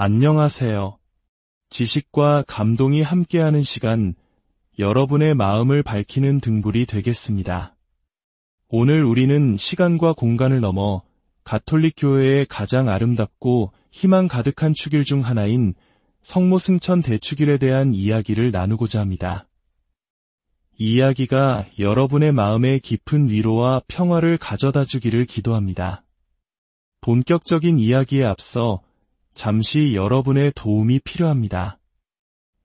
안녕하세요. 지식과 감동이 함께하는 시간, 여러분의 마음을 밝히는 등불이 되겠습니다. 오늘 우리는 시간과 공간을 넘어 가톨릭 교회의 가장 아름답고 희망 가득한 축일 중 하나인 성모 승천 대축일에 대한 이야기를 나누고자 합니다. 이 이야기가 여러분의 마음에 깊은 위로와 평화를 가져다 주기를 기도합니다. 본격적인 이야기에 앞서 잠시 여러분의 도움이 필요합니다.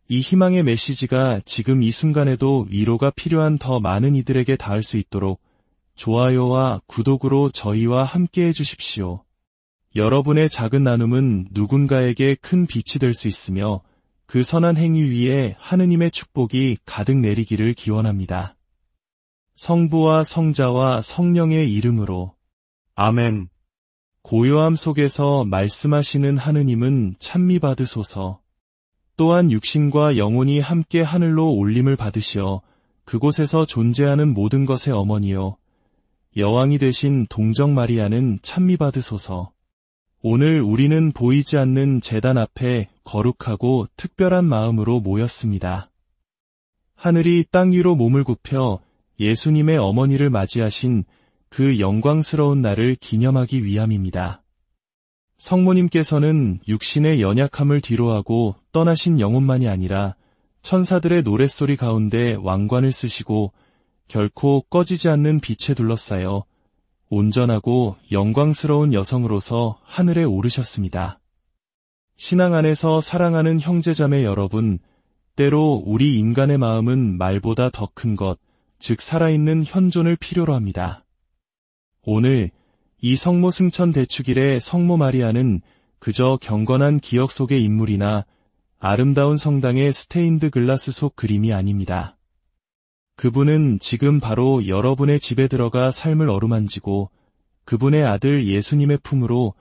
이 희망의 메시지가 지금 이 순간에도 위로가 필요한 더 많은 이들에게 닿을 수 있도록 좋아요와 구독으로 저희와 함께해 주십시오. 여러분의 작은 나눔은 누군가에게 큰 빛이 될 수 있으며 그 선한 행위 위에 하느님의 축복이 가득 내리기를 기원합니다. 성부와 성자와 성령의 이름으로 아멘. 고요함 속에서 말씀하시는 하느님은 찬미받으소서. 또한 육신과 영혼이 함께 하늘로 올림을 받으시어 그곳에서 존재하는 모든 것의 어머니요 여왕이 되신 동정 마리아는 찬미받으소서. 오늘 우리는 보이지 않는 제단 앞에 거룩하고 특별한 마음으로 모였습니다. 하늘이 땅 위로 몸을 굽혀 예수님의 어머니를 맞이하신 그 영광스러운 날을 기념하기 위함입니다. 성모님께서는 육신의 연약함을 뒤로하고 떠나신 영혼만이 아니라 천사들의 노랫소리 가운데 왕관을 쓰시고 결코 꺼지지 않는 빛에 둘러싸여 온전하고 영광스러운 여성으로서 하늘에 오르셨습니다. 신앙 안에서 사랑하는 형제자매 여러분, 때로 우리 인간의 마음은 말보다 더 큰 것, 즉 살아있는 현존을 필요로 합니다. 오늘 이 성모 승천 대축일의 성모 마리아는 그저 경건한 기억 속의 인물이나 아름다운 성당의 스테인드 글라스 속 그림이 아닙니다. 그분은 지금 바로 여러분의 집에 들어가 삶을 어루만지고 그분의 아들 예수님의 품으로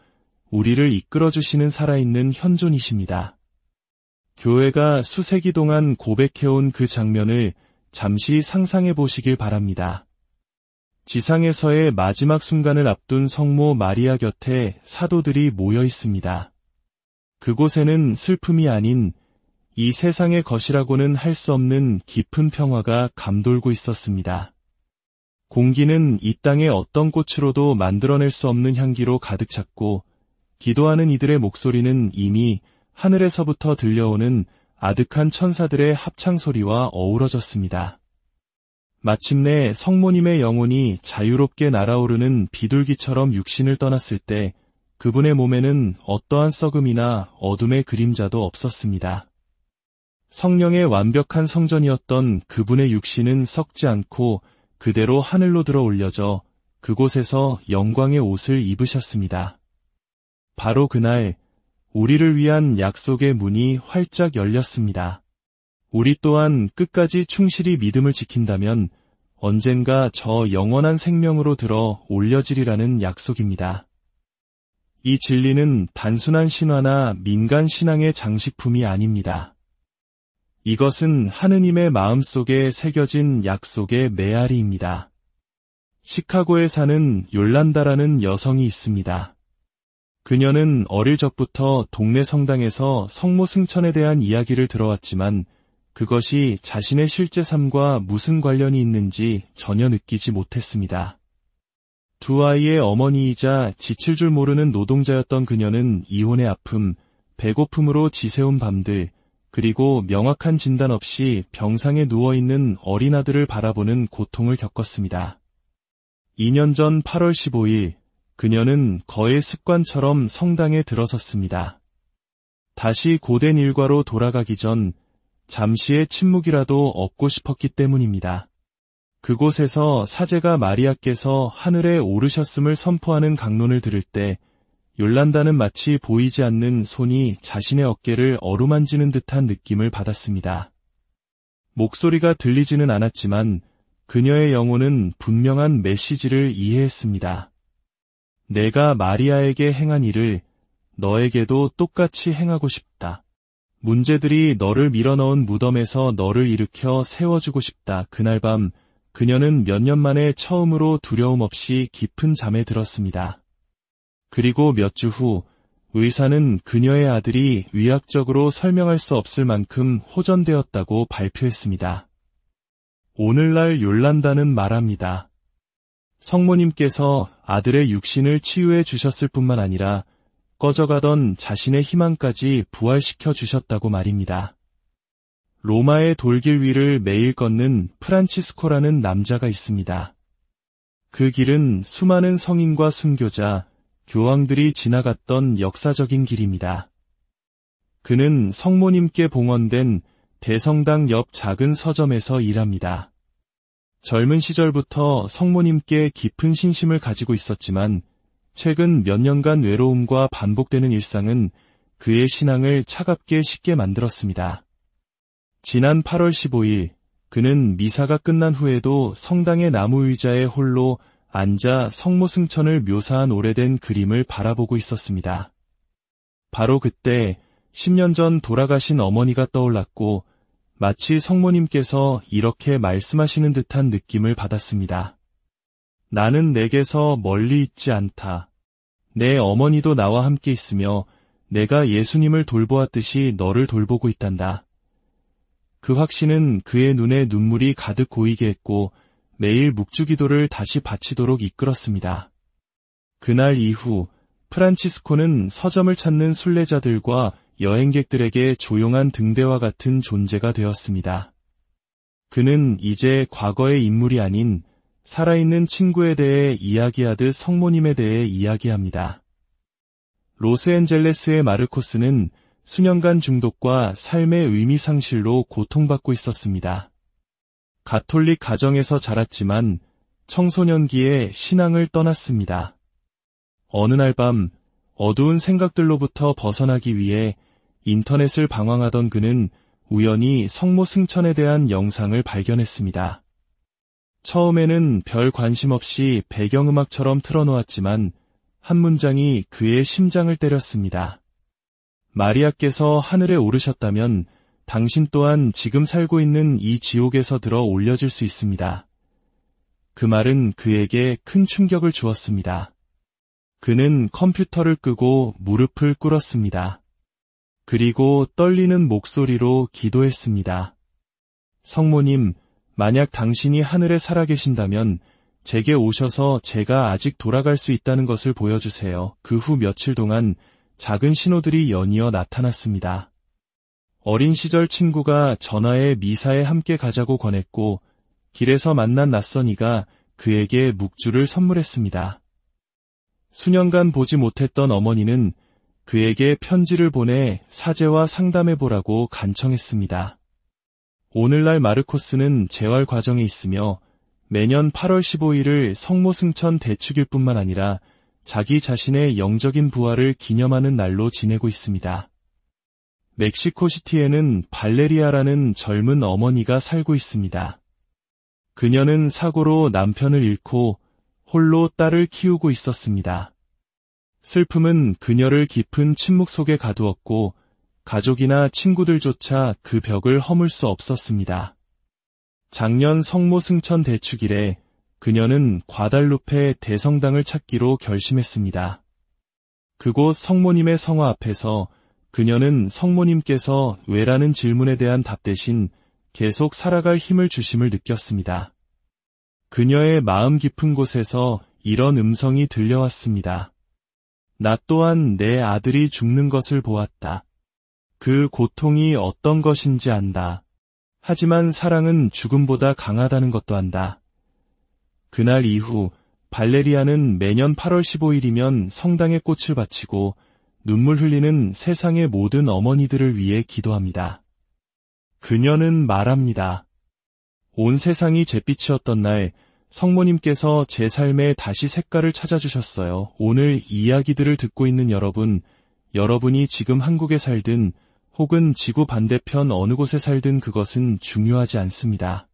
우리를 이끌어주시는 살아있는 현존이십니다. 교회가 수세기 동안 고백해온 그 장면을 잠시 상상해 보시길 바랍니다. 지상에서의 마지막 순간을 앞둔 성모 마리아 곁에 사도들이 모여 있습니다. 그곳에는 슬픔이 아닌 이 세상의 것이라고는 할 수 없는 깊은 평화가 감돌고 있었습니다. 공기는 이 땅의 어떤 꽃으로도 만들어낼 수 없는 향기로 가득 찼고 기도하는 이들의 목소리는 이미 하늘에서부터 들려오는 아득한 천사들의 합창소리와 어우러졌습니다. 마침내 성모님의 영혼이 자유롭게 날아오르는 비둘기처럼 육신을 떠났을 때 그분의 몸에는 어떠한 썩음이나 어둠의 그림자도 없었습니다. 성령의 완벽한 성전이었던 그분의 육신은 썩지 않고 그대로 하늘로 들어 올려져 그곳에서 영광의 옷을 입으셨습니다. 바로 그날 우리를 위한 약속의 문이 활짝 열렸습니다. 우리 또한 끝까지 충실히 믿음을 지킨다면 언젠가 저 영원한 생명으로 들어 올려지리라는 약속입니다. 이 진리는 단순한 신화나 민간 신앙의 장식품이 아닙니다. 이것은 하느님의 마음속에 새겨진 약속의 메아리입니다. 시카고에 사는 욜란다라는 여성이 있습니다. 그녀는 어릴 적부터 동네 성당에서 성모 승천에 대한 이야기를 들어왔지만 그것이 자신의 실제 삶과 무슨 관련이 있는지 전혀 느끼지 못했습니다. 두 아이의 어머니이자 지칠 줄 모르는 노동자였던 그녀는 이혼의 아픔, 배고픔으로 지새운 밤들, 그리고 명확한 진단 없이 병상에 누워있는 어린 아들을 바라보는 고통을 겪었습니다. 2년 전 8월 15일, 그녀는 거의 습관처럼 성당에 들어섰습니다. 다시 고된 일과로 돌아가기 전 잠시의 침묵이라도 얻고 싶었기 때문입니다. 그곳에서 사제가 마리아께서 하늘에 오르셨음을 선포하는 강론을 들을 때 욜란다는 마치 보이지 않는 손이 자신의 어깨를 어루만지는 듯한 느낌을 받았습니다. 목소리가 들리지는 않았지만 그녀의 영혼은 분명한 메시지를 이해했습니다. 내가 마리아에게 행한 일을 너에게도 똑같이 행하고 싶다. 문제들이 너를 밀어넣은 무덤에서 너를 일으켜 세워주고 싶다. 그날 밤 그녀는 몇 년 만에 처음으로 두려움 없이 깊은 잠에 들었습니다. 그리고 몇 주 후 의사는 그녀의 아들이 의학적으로 설명할 수 없을 만큼 호전되었다고 발표했습니다. 오늘날 요란다는 말합니다. 성모님께서 아들의 육신을 치유해 주셨을 뿐만 아니라 꺼져가던 자신의 희망까지 부활시켜 주셨다고 말입니다. 로마의 돌길 위를 매일 걷는 프란치스코라는 남자가 있습니다. 그 길은 수많은 성인과 순교자, 교황들이 지나갔던 역사적인 길입니다. 그는 성모님께 봉헌된 대성당 옆 작은 서점에서 일합니다. 젊은 시절부터 성모님께 깊은 신심을 가지고 있었지만 최근 몇 년간 외로움과 반복되는 일상은 그의 신앙을 차갑게 식게 만들었습니다. 지난 8월 15일 그는 미사가 끝난 후에도 성당의 나무 의자에 홀로 앉아 성모 승천을 묘사한 오래된 그림을 바라보고 있었습니다. 바로 그때 10년 전 돌아가신 어머니가 떠올랐고 마치 성모님께서 이렇게 말씀하시는 듯한 느낌을 받았습니다. 나는 내게서 멀리 있지 않다. 내 어머니도 나와 함께 있으며 내가 예수님을 돌보았듯이 너를 돌보고 있단다. 그 확신은 그의 눈에 눈물이 가득 고이게 했고 매일 묵주기도를 다시 바치도록 이끌었습니다. 그날 이후 프란치스코는 서점을 찾는 순례자들과 여행객들에게 조용한 등대와 같은 존재가 되었습니다. 그는 이제 과거의 인물이 아닌 살아있는 친구에 대해 이야기하듯 성모님에 대해 이야기합니다. 로스앤젤레스의 마르코스는 수년간 중독과 삶의 의미 상실로 고통받고 있었습니다. 가톨릭 가정에서 자랐지만 청소년기에 신앙을 떠났습니다. 어느 날 밤 어두운 생각들로부터 벗어나기 위해 인터넷을 방황하던 그는 우연히 성모 승천에 대한 영상을 발견했습니다. 처음에는 별 관심 없이 배경음악처럼 틀어놓았지만 한 문장이 그의 심장을 때렸습니다. 마리아께서 하늘에 오르셨다면 당신 또한 지금 살고 있는 이 지옥에서 들어 올려질 수 있습니다. 그 말은 그에게 큰 충격을 주었습니다. 그는 컴퓨터를 끄고 무릎을 꿇었습니다. 그리고 떨리는 목소리로 기도했습니다. 성모님, 만약 당신이 하늘에 살아계신다면 제게 오셔서 제가 아직 돌아갈 수 있다는 것을 보여주세요. 그 후 며칠 동안 작은 신호들이 연이어 나타났습니다. 어린 시절 친구가 전화에 미사에 함께 가자고 권했고 길에서 만난 낯선 이가 그에게 묵주를 선물했습니다. 수년간 보지 못했던 어머니는 그에게 편지를 보내 사제와 상담해보라고 간청했습니다. 오늘날 마르코스는 재활 과정에 있으며 매년 8월 15일을 성모 승천 대축일 뿐만 아니라 자기 자신의 영적인 부활을 기념하는 날로 지내고 있습니다. 멕시코시티에는 발레리아라는 젊은 어머니가 살고 있습니다. 그녀는 사고로 남편을 잃고 홀로 딸을 키우고 있었습니다. 슬픔은 그녀를 깊은 침묵 속에 가두었고 가족이나 친구들조차 그 벽을 허물 수 없었습니다. 작년 성모 승천 대축일에 그녀는 과달루페 대성당을 찾기로 결심했습니다. 그곳 성모님의 성화 앞에서 그녀는 성모님께서 왜라는 질문에 대한 답 대신 계속 살아갈 힘을 주심을 느꼈습니다. 그녀의 마음 깊은 곳에서 이런 음성이 들려왔습니다. 나 또한 내 아들이 죽는 것을 보았다. 그 고통이 어떤 것인지 안다. 하지만 사랑은 죽음보다 강하다는 것도 안다. 그날 이후 발레리아는 매년 8월 15일이면 성당에 꽃을 바치고 눈물 흘리는 세상의 모든 어머니들을 위해 기도합니다. 그녀는 말합니다. 온 세상이 잿빛이었던 날 성모님께서 제 삶에 다시 색깔을 찾아주셨어요. 오늘 이 이야기들을 듣고 있는 여러분, 여러분이 지금 한국에 살든 혹은 지구 반대편 어느 곳에 살든 그것은 중요하지 않습니다.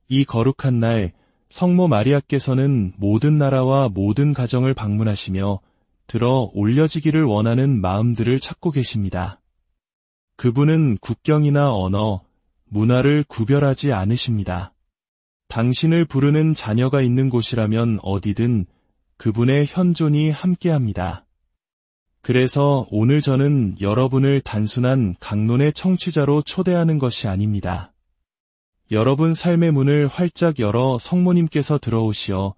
이 거룩한 날 성모 마리아께서는 모든 나라와 모든 가정을 방문하시며 들어 올려지기를 원하는 마음들을 찾고 계십니다. 그분은 국경이나 언어, 문화를 구별하지 않으십니다. 당신을 부르는 자녀가 있는 곳이라면 어디든 그분의 현존이 함께합니다. 그래서 오늘 저는 여러분을 단순한 강론의 청취자로 초대하는 것이 아닙니다. 여러분 삶의 문을 활짝 열어 성모님께서 들어오시어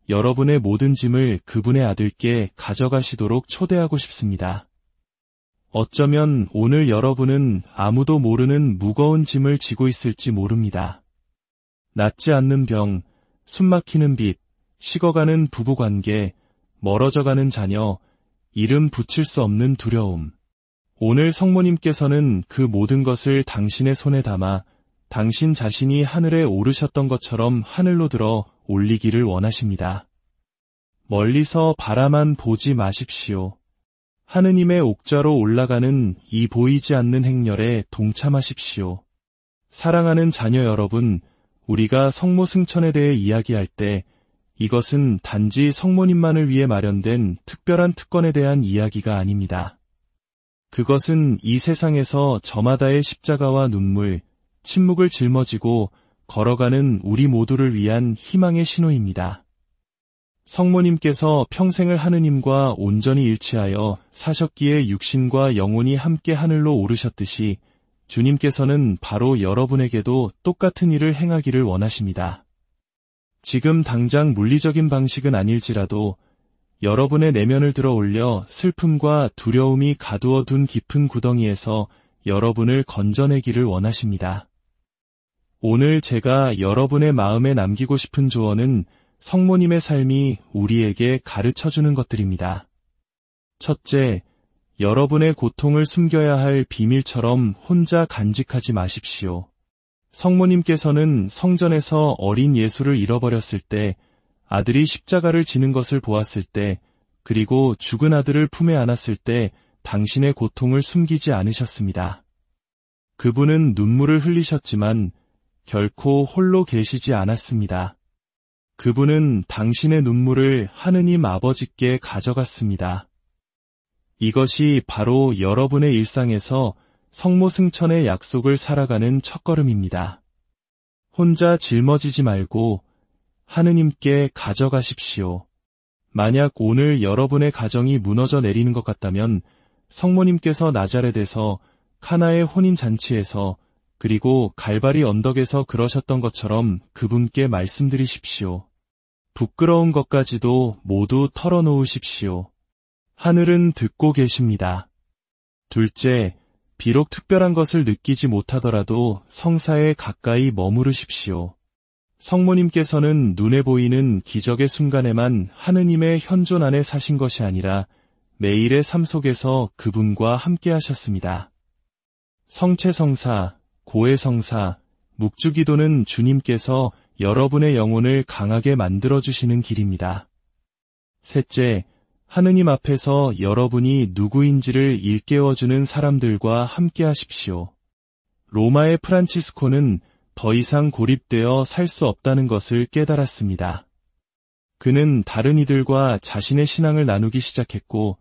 여러분의 모든 짐을 그분의 아들께 가져가시도록 초대하고 싶습니다. 어쩌면 오늘 여러분은 아무도 모르는 무거운 짐을 지고 있을지 모릅니다. 낫지 않는 병, 숨막히는 빚, 식어가는 부부관계, 멀어져가는 자녀, 이름 붙일 수 없는 두려움. 오늘 성모님께서는 그 모든 것을 당신의 손에 담아 당신 자신이 하늘에 오르셨던 것처럼 하늘로 들어 올리기를 원하십니다. 멀리서 바라만 보지 마십시오. 하느님의 옥좌로 올라가는 이 보이지 않는 행렬에 동참하십시오. 사랑하는 자녀 여러분, 우리가 성모 승천에 대해 이야기할 때 이것은 단지 성모님만을 위해 마련된 특별한 특권에 대한 이야기가 아닙니다. 그것은 이 세상에서 저마다의 십자가와 눈물, 침묵을 짊어지고 걸어가는 우리 모두를 위한 희망의 신호입니다. 성모님께서 평생을 하느님과 온전히 일치하여 사셨기에 육신과 영혼이 함께 하늘로 오르셨듯이 주님께서는 바로 여러분에게도 똑같은 일을 행하기를 원하십니다. 지금 당장 물리적인 방식은 아닐지라도 여러분의 내면을 들어 올려 슬픔과 두려움이 가두어 둔 깊은 구덩이에서 여러분을 건져내기를 원하십니다. 오늘 제가 여러분의 마음에 남기고 싶은 조언은 성모님의 삶이 우리에게 가르쳐주는 것들입니다. 첫째, 여러분의 고통을 숨겨야 할 비밀처럼 혼자 간직하지 마십시오. 성모님께서는 성전에서 어린 예수를 잃어버렸을 때, 아들이 십자가를 지는 것을 보았을 때, 그리고 죽은 아들을 품에 안았을 때 당신의 고통을 숨기지 않으셨습니다. 그분은 눈물을 흘리셨지만 결코 홀로 계시지 않았습니다. 그분은 당신의 눈물을 하느님 아버지께 가져갔습니다. 이것이 바로 여러분의 일상에서 성모 승천의 약속을 살아가는 첫걸음입니다. 혼자 짊어지지 말고 하느님께 가져가십시오. 만약 오늘 여러분의 가정이 무너져 내리는 것 같다면 성모님께서 나자렛에서 카나의 혼인잔치에서 그리고 갈바리 언덕에서 그러셨던 것처럼 그분께 말씀드리십시오. 부끄러운 것까지도 모두 털어놓으십시오. 하늘은 듣고 계십니다. 둘째, 비록 특별한 것을 느끼지 못하더라도 성사에 가까이 머무르십시오. 성모님께서는 눈에 보이는 기적의 순간에만 하느님의 현존 안에 사신 것이 아니라 매일의 삶 속에서 그분과 함께 하셨습니다. 성체성사, 고해성사, 묵주기도는 주님께서 여러분의 영혼을 강하게 만들어주시는 길입니다. 셋째, 하느님 앞에서 여러분이 누구인지를 일깨워주는 사람들과 함께 하십시오. 로마의 프란치스코는 더 이상 고립되어 살 수 없다는 것을 깨달았습니다. 그는 다른 이들과 자신의 신앙을 나누기 시작했고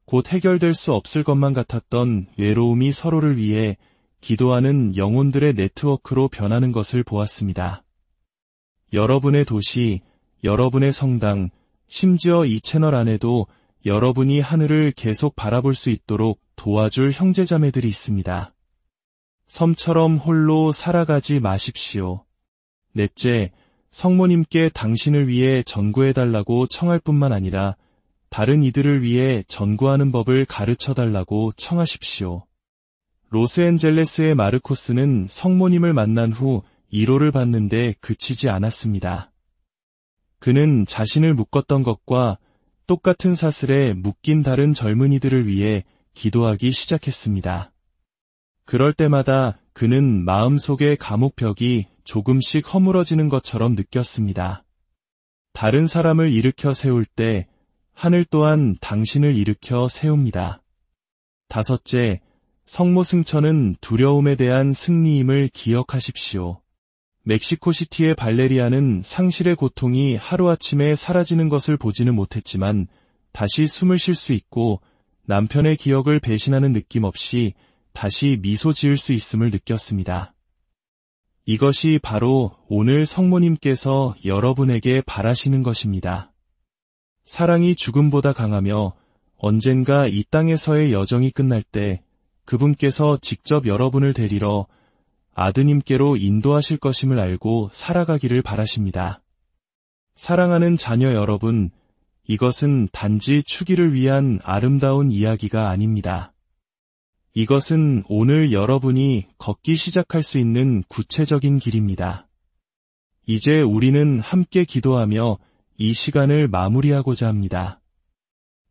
곧 해결될 수 없을 것만 같았던 외로움이 서로를 위해 기도하는 영혼들의 네트워크로 변하는 것을 보았습니다. 여러분의 도시, 여러분의 성당, 심지어 이 채널 안에도 여러분이 하늘을 계속 바라볼 수 있도록 도와줄 형제자매들이 있습니다. 섬처럼 홀로 살아가지 마십시오. 넷째, 성모님께 당신을 위해 전구해달라고 청할 뿐만 아니라 다른 이들을 위해 전구하는 법을 가르쳐달라고 청하십시오. 로스앤젤레스의 마르코스는 성모님을 만난 후 위로를 받는데 그치지 않았습니다. 그는 자신을 묶었던 것과 똑같은 사슬에 묶인 다른 젊은이들을 위해 기도하기 시작했습니다. 그럴 때마다 그는 마음속의 감옥벽이 조금씩 허물어지는 것처럼 느꼈습니다. 다른 사람을 일으켜 세울 때 하늘 또한 당신을 일으켜 세웁니다. 다섯째, 성모 승천은 두려움에 대한 승리임을 기억하십시오. 멕시코시티의 발레리아는 상실의 고통이 하루아침에 사라지는 것을 보지는 못했지만 다시 숨을 쉴 수 있고 남편의 기억을 배신하는 느낌 없이 다시 미소 지을 수 있음을 느꼈습니다. 이것이 바로 오늘 성모님께서 여러분에게 바라시는 것입니다. 사랑이 죽음보다 강하며 언젠가 이 땅에서의 여정이 끝날 때 그분께서 직접 여러분을 데리러 아드님께로 인도하실 것임을 알고 살아가기를 바라십니다. 사랑하는 자녀 여러분, 이것은 단지 추기를 위한 아름다운 이야기가 아닙니다. 이것은 오늘 여러분이 걷기 시작할 수 있는 구체적인 길입니다. 이제 우리는 함께 기도하며 이 시간을 마무리하고자 합니다.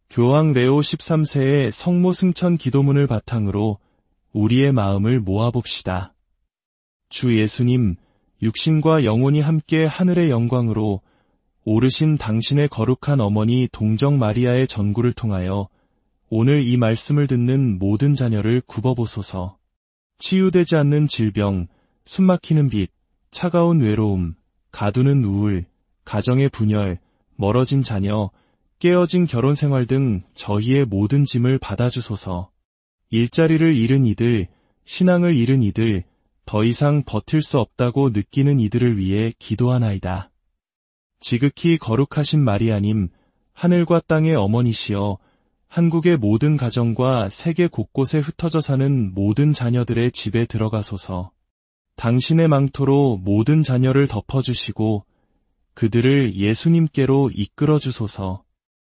교황 레오 13세의 성모 승천 기도문을 바탕으로 우리의 마음을 모아봅시다. 주 예수님, 육신과 영혼이 함께 하늘의 영광으로 오르신 당신의 거룩한 어머니 동정 마리아의 전구를 통하여 오늘 이 말씀을 듣는 모든 자녀를 굽어보소서. 치유되지 않는 질병, 숨막히는 빛, 차가운 외로움, 가두는 우울, 가정의 분열, 멀어진 자녀, 깨어진 결혼 생활 등 저희의 모든 짐을 받아주소서. 일자리를 잃은 이들, 신앙을 잃은 이들, 더 이상 버틸 수 없다고 느끼는 이들을 위해 기도하나이다. 지극히 거룩하신 마리아님, 하늘과 땅의 어머니시여, 한국의 모든 가정과 세계 곳곳에 흩어져 사는 모든 자녀들의 집에 들어가소서. 당신의 망토로 모든 자녀를 덮어주시고 그들을 예수님께로 이끌어주소서.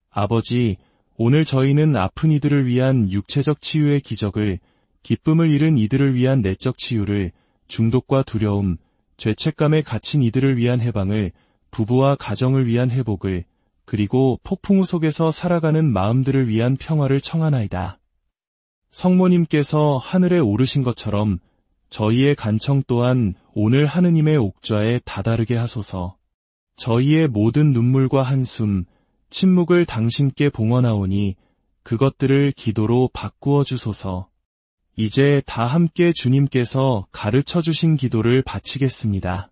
아버지, 오늘 저희는 아픈 이들을 위한 육체적 치유의 기적을, 기쁨을 잃은 이들을 위한 내적 치유를, 중독과 두려움, 죄책감에 갇힌 이들을 위한 해방을, 부부와 가정을 위한 회복을, 그리고 폭풍우 속에서 살아가는 마음들을 위한 평화를 청하나이다. 성모님께서 하늘에 오르신 것처럼 저희의 간청 또한 오늘 하느님의 옥좌에 다다르게 하소서. 저희의 모든 눈물과 한숨, 침묵을 당신께 봉헌하오니 그것들을 기도로 바꾸어 주소서. 이제 다 함께 주님께서 가르쳐 주신 기도를 바치겠습니다.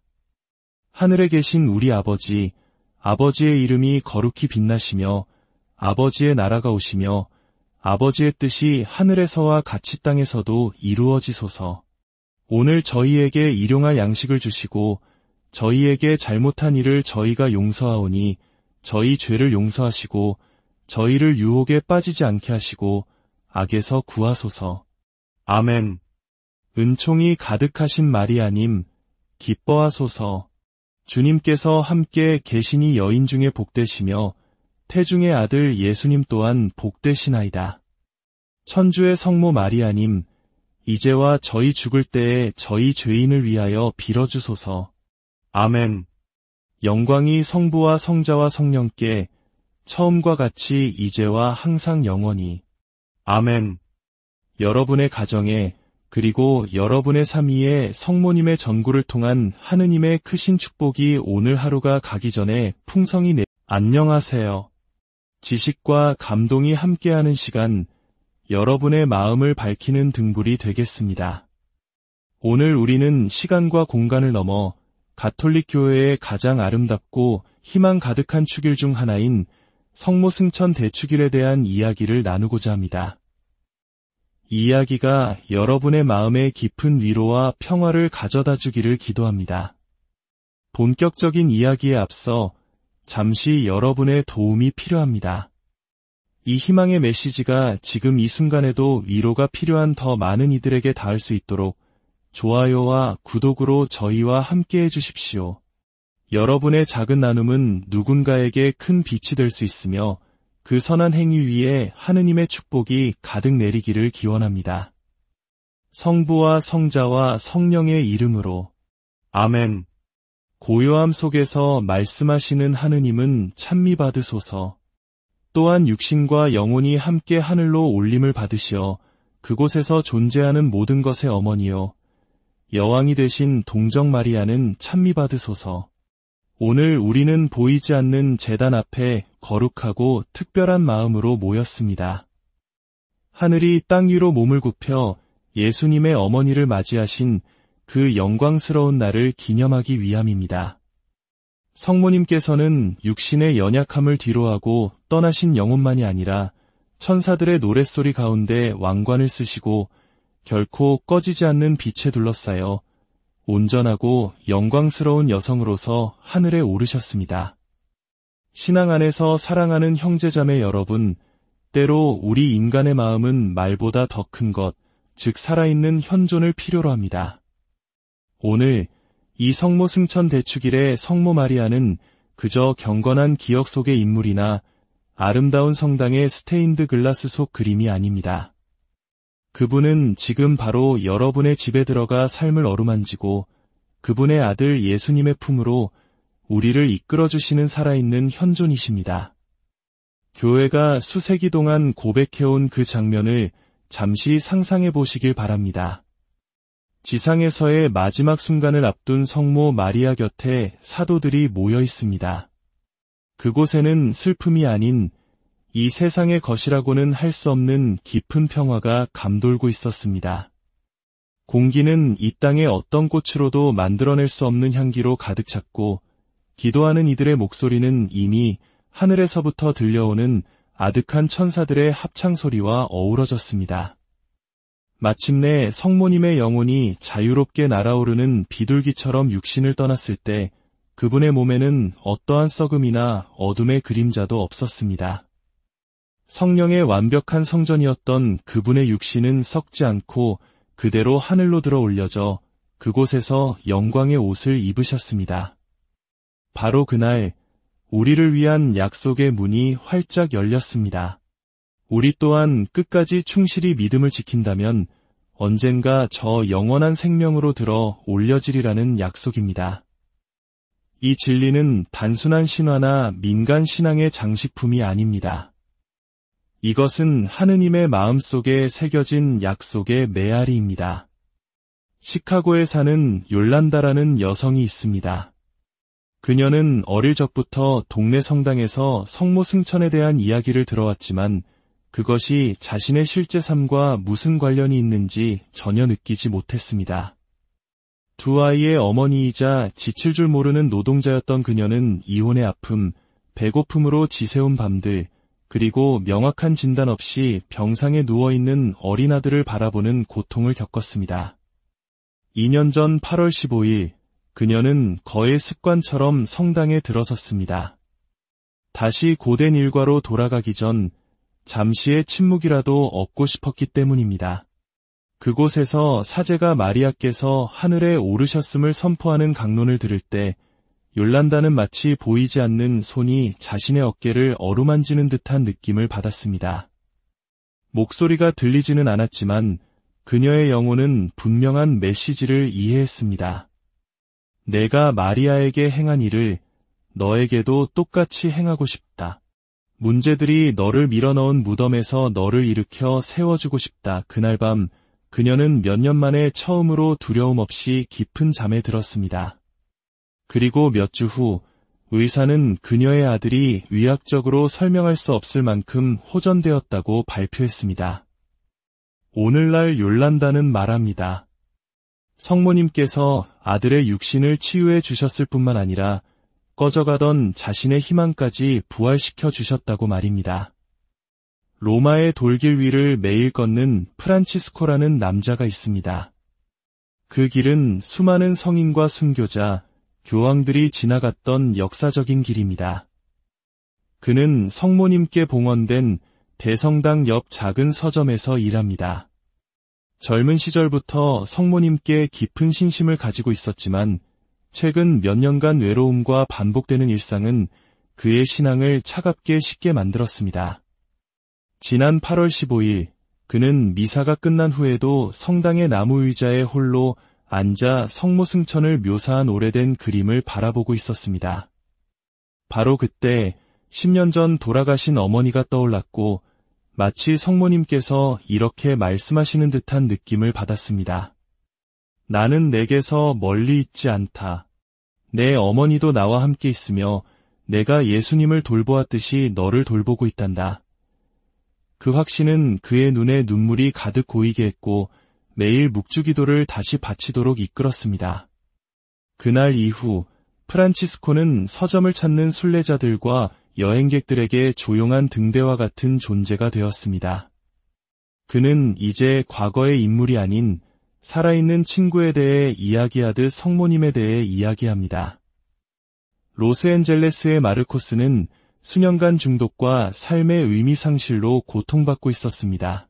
하늘에 계신 우리 아버지, 아버지의 이름이 거룩히 빛나시며 아버지의 나라가 오시며 아버지의 뜻이 하늘에서와 같이 땅에서도 이루어지소서. 오늘 저희에게 일용할 양식을 주시고 저희에게 잘못한 일을 저희가 용서하오니 저희 죄를 용서하시고 저희를 유혹에 빠지지 않게 하시고 악에서 구하소서. 아멘. 은총이 가득하신 마리아님, 기뻐하소서. 주님께서 함께 계시니 여인 중에 복되시며 태중의 아들 예수님 또한 복되시나이다. 천주의 성모 마리아님, 이제와 저희 죽을 때에 저희 죄인을 위하여 빌어주소서. 아멘. 영광이 성부와 성자와 성령께 처음과 같이 이제와 항상 영원히. 아멘. 여러분의 가정에 그리고 여러분의 삶 위에 성모님의 전구를 통한 하느님의 크신 축복이 오늘 하루가 가기 전에 풍성히 안녕하세요. 지식과 감동이 함께하는 시간, 여러분의 마음을 밝히는 등불이 되겠습니다. 오늘 우리는 시간과 공간을 넘어 가톨릭 교회의 가장 아름답고 희망 가득한 축일 중 하나인 성모 승천 대축일에 대한 이야기를 나누고자 합니다. 이 이야기가 여러분의 마음에 깊은 위로와 평화를 가져다 주기를 기도합니다. 본격적인 이야기에 앞서 잠시 여러분의 도움이 필요합니다. 이 희망의 메시지가 지금 이 순간에도 위로가 필요한 더 많은 이들에게 닿을 수 있도록 좋아요와 구독으로 저희와 함께해 주십시오. 여러분의 작은 나눔은 누군가에게 큰 빛이 될 수 있으며 그 선한 행위 위에 하느님의 축복이 가득 내리기를 기원합니다. 성부와 성자와 성령의 이름으로. 아멘. 고요함 속에서 말씀하시는 하느님은 찬미받으소서. 또한 육신과 영혼이 함께 하늘로 올림을 받으시어 그곳에서 존재하는 모든 것의 어머니요 여왕이 되신 동정 마리아는 찬미받으소서. 오늘 우리는 보이지 않는 제단 앞에 거룩하고 특별한 마음으로 모였습니다. 하늘이 땅 위로 몸을 굽혀 예수님의 어머니를 맞이하신 그 영광스러운 날을 기념하기 위함입니다. 성모님께서는 육신의 연약함을 뒤로하고 떠나신 영혼만이 아니라 천사들의 노랫소리 가운데 왕관을 쓰시고 결코 꺼지지 않는 빛에 둘러싸여 온전하고 영광스러운 여성으로서 하늘에 오르셨습니다. 신앙 안에서 사랑하는 형제자매 여러분, 때로 우리 인간의 마음은 말보다 더 큰 것, 즉 살아있는 현존을 필요로 합니다. 오늘 이 성모 승천 대축일의 성모 마리아는 그저 경건한 기억 속의 인물이나 아름다운 성당의 스테인드 글라스 속 그림이 아닙니다. 그분은 지금 바로 여러분의 집에 들어가 삶을 어루만지고 그분의 아들 예수님의 품으로 우리를 이끌어주시는 살아있는 현존이십니다. 교회가 수세기 동안 고백해온 그 장면을 잠시 상상해 보시길 바랍니다. 지상에서의 마지막 순간을 앞둔 성모 마리아 곁에 사도들이 모여 있습니다. 그곳에는 슬픔이 아닌 이 세상의 것이라고는 할 수 없는 깊은 평화가 감돌고 있었습니다. 공기는 이 땅의 어떤 꽃으로도 만들어낼 수 없는 향기로 가득 찼고 기도하는 이들의 목소리는 이미 하늘에서부터 들려오는 아득한 천사들의 합창소리와 어우러졌습니다. 마침내 성모님의 영혼이 자유롭게 날아오르는 비둘기처럼 육신을 떠났을 때 그분의 몸에는 어떠한 썩음이나 어둠의 그림자도 없었습니다. 성령의 완벽한 성전이었던 그분의 육신은 썩지 않고 그대로 하늘로 들어 올려져 그곳에서 영광의 옷을 입으셨습니다. 바로 그날 우리를 위한 약속의 문이 활짝 열렸습니다. 우리 또한 끝까지 충실히 믿음을 지킨다면 언젠가 저 영원한 생명으로 들어 올려지리라는 약속입니다. 이 진리는 단순한 신화나 민간 신앙의 장식품이 아닙니다. 이것은 하느님의 마음속에 새겨진 약속의 메아리입니다. 시카고에 사는 욜란다라는 여성이 있습니다. 그녀는 어릴 적부터 동네 성당에서 성모 승천에 대한 이야기를 들어왔지만 그것이 자신의 실제 삶과 무슨 관련이 있는지 전혀 느끼지 못했습니다. 두 아이의 어머니이자 지칠 줄 모르는 노동자였던 그녀는 이혼의 아픔, 배고픔으로 지새운 밤들, 그리고 명확한 진단 없이 병상에 누워있는 어린 아들을 바라보는 고통을 겪었습니다. 2년 전 8월 15일, 그녀는 거의 습관처럼 성당에 들어섰습니다. 다시 고된 일과로 돌아가기 전 잠시의 침묵이라도 얻고 싶었기 때문입니다. 그곳에서 사제가 마리아께서 하늘에 오르셨음을 선포하는 강론을 들을 때 욜란다는 마치 보이지 않는 손이 자신의 어깨를 어루만지는 듯한 느낌을 받았습니다. 목소리가 들리지는 않았지만 그녀의 영혼은 분명한 메시지를 이해했습니다. 내가 마리아에게 행한 일을 너에게도 똑같이 행하고 싶다. 문제들이 너를 밀어넣은 무덤에서 너를 일으켜 세워주고 싶다. 그날 밤 그녀는 몇 년 만에 처음으로 두려움 없이 깊은 잠에 들었습니다. 그리고 몇 주 후 의사는 그녀의 아들이 의학적으로 설명할 수 없을 만큼 호전되었다고 발표했습니다. 오늘날 욜란다는 말합니다. 성모님께서 아들의 육신을 치유해 주셨을 뿐만 아니라 꺼져가던 자신의 희망까지 부활시켜 주셨다고 말입니다. 로마의 돌길 위를 매일 걷는 프란치스코라는 남자가 있습니다. 그 길은 수많은 성인과 순교자, 교황들이 지나갔던 역사적인 길입니다. 그는 성모님께 봉헌된 대성당 옆 작은 서점에서 일합니다. 젊은 시절부터 성모님께 깊은 신심을 가지고 있었지만 최근 몇 년간 외로움과 반복되는 일상은 그의 신앙을 차갑게 식게 만들었습니다. 지난 8월 15일 그는 미사가 끝난 후에도 성당의 나무 의자에 홀로 앉아 성모 승천을 묘사한 오래된 그림을 바라보고 있었습니다. 바로 그때 10년 전 돌아가신 어머니가 떠올랐고 마치 성모님께서 이렇게 말씀하시는 듯한 느낌을 받았습니다. 나는 내게서 멀리 있지 않다. 내 어머니도 나와 함께 있으며 내가 예수님을 돌보았듯이 너를 돌보고 있단다. 그 확신은 그의 눈에 눈물이 가득 고이게 했고 매일 묵주기도를 다시 바치도록 이끌었습니다. 그날 이후 프란치스코는 서점을 찾는 순례자들과 여행객들에게 조용한 등대와 같은 존재가 되었습니다. 그는 이제 과거의 인물이 아닌 살아있는 친구에 대해 이야기하듯 성모님에 대해 이야기합니다. 로스앤젤레스의 마르코스는 수년간 중독과 삶의 의미 상실로 고통받고 있었습니다.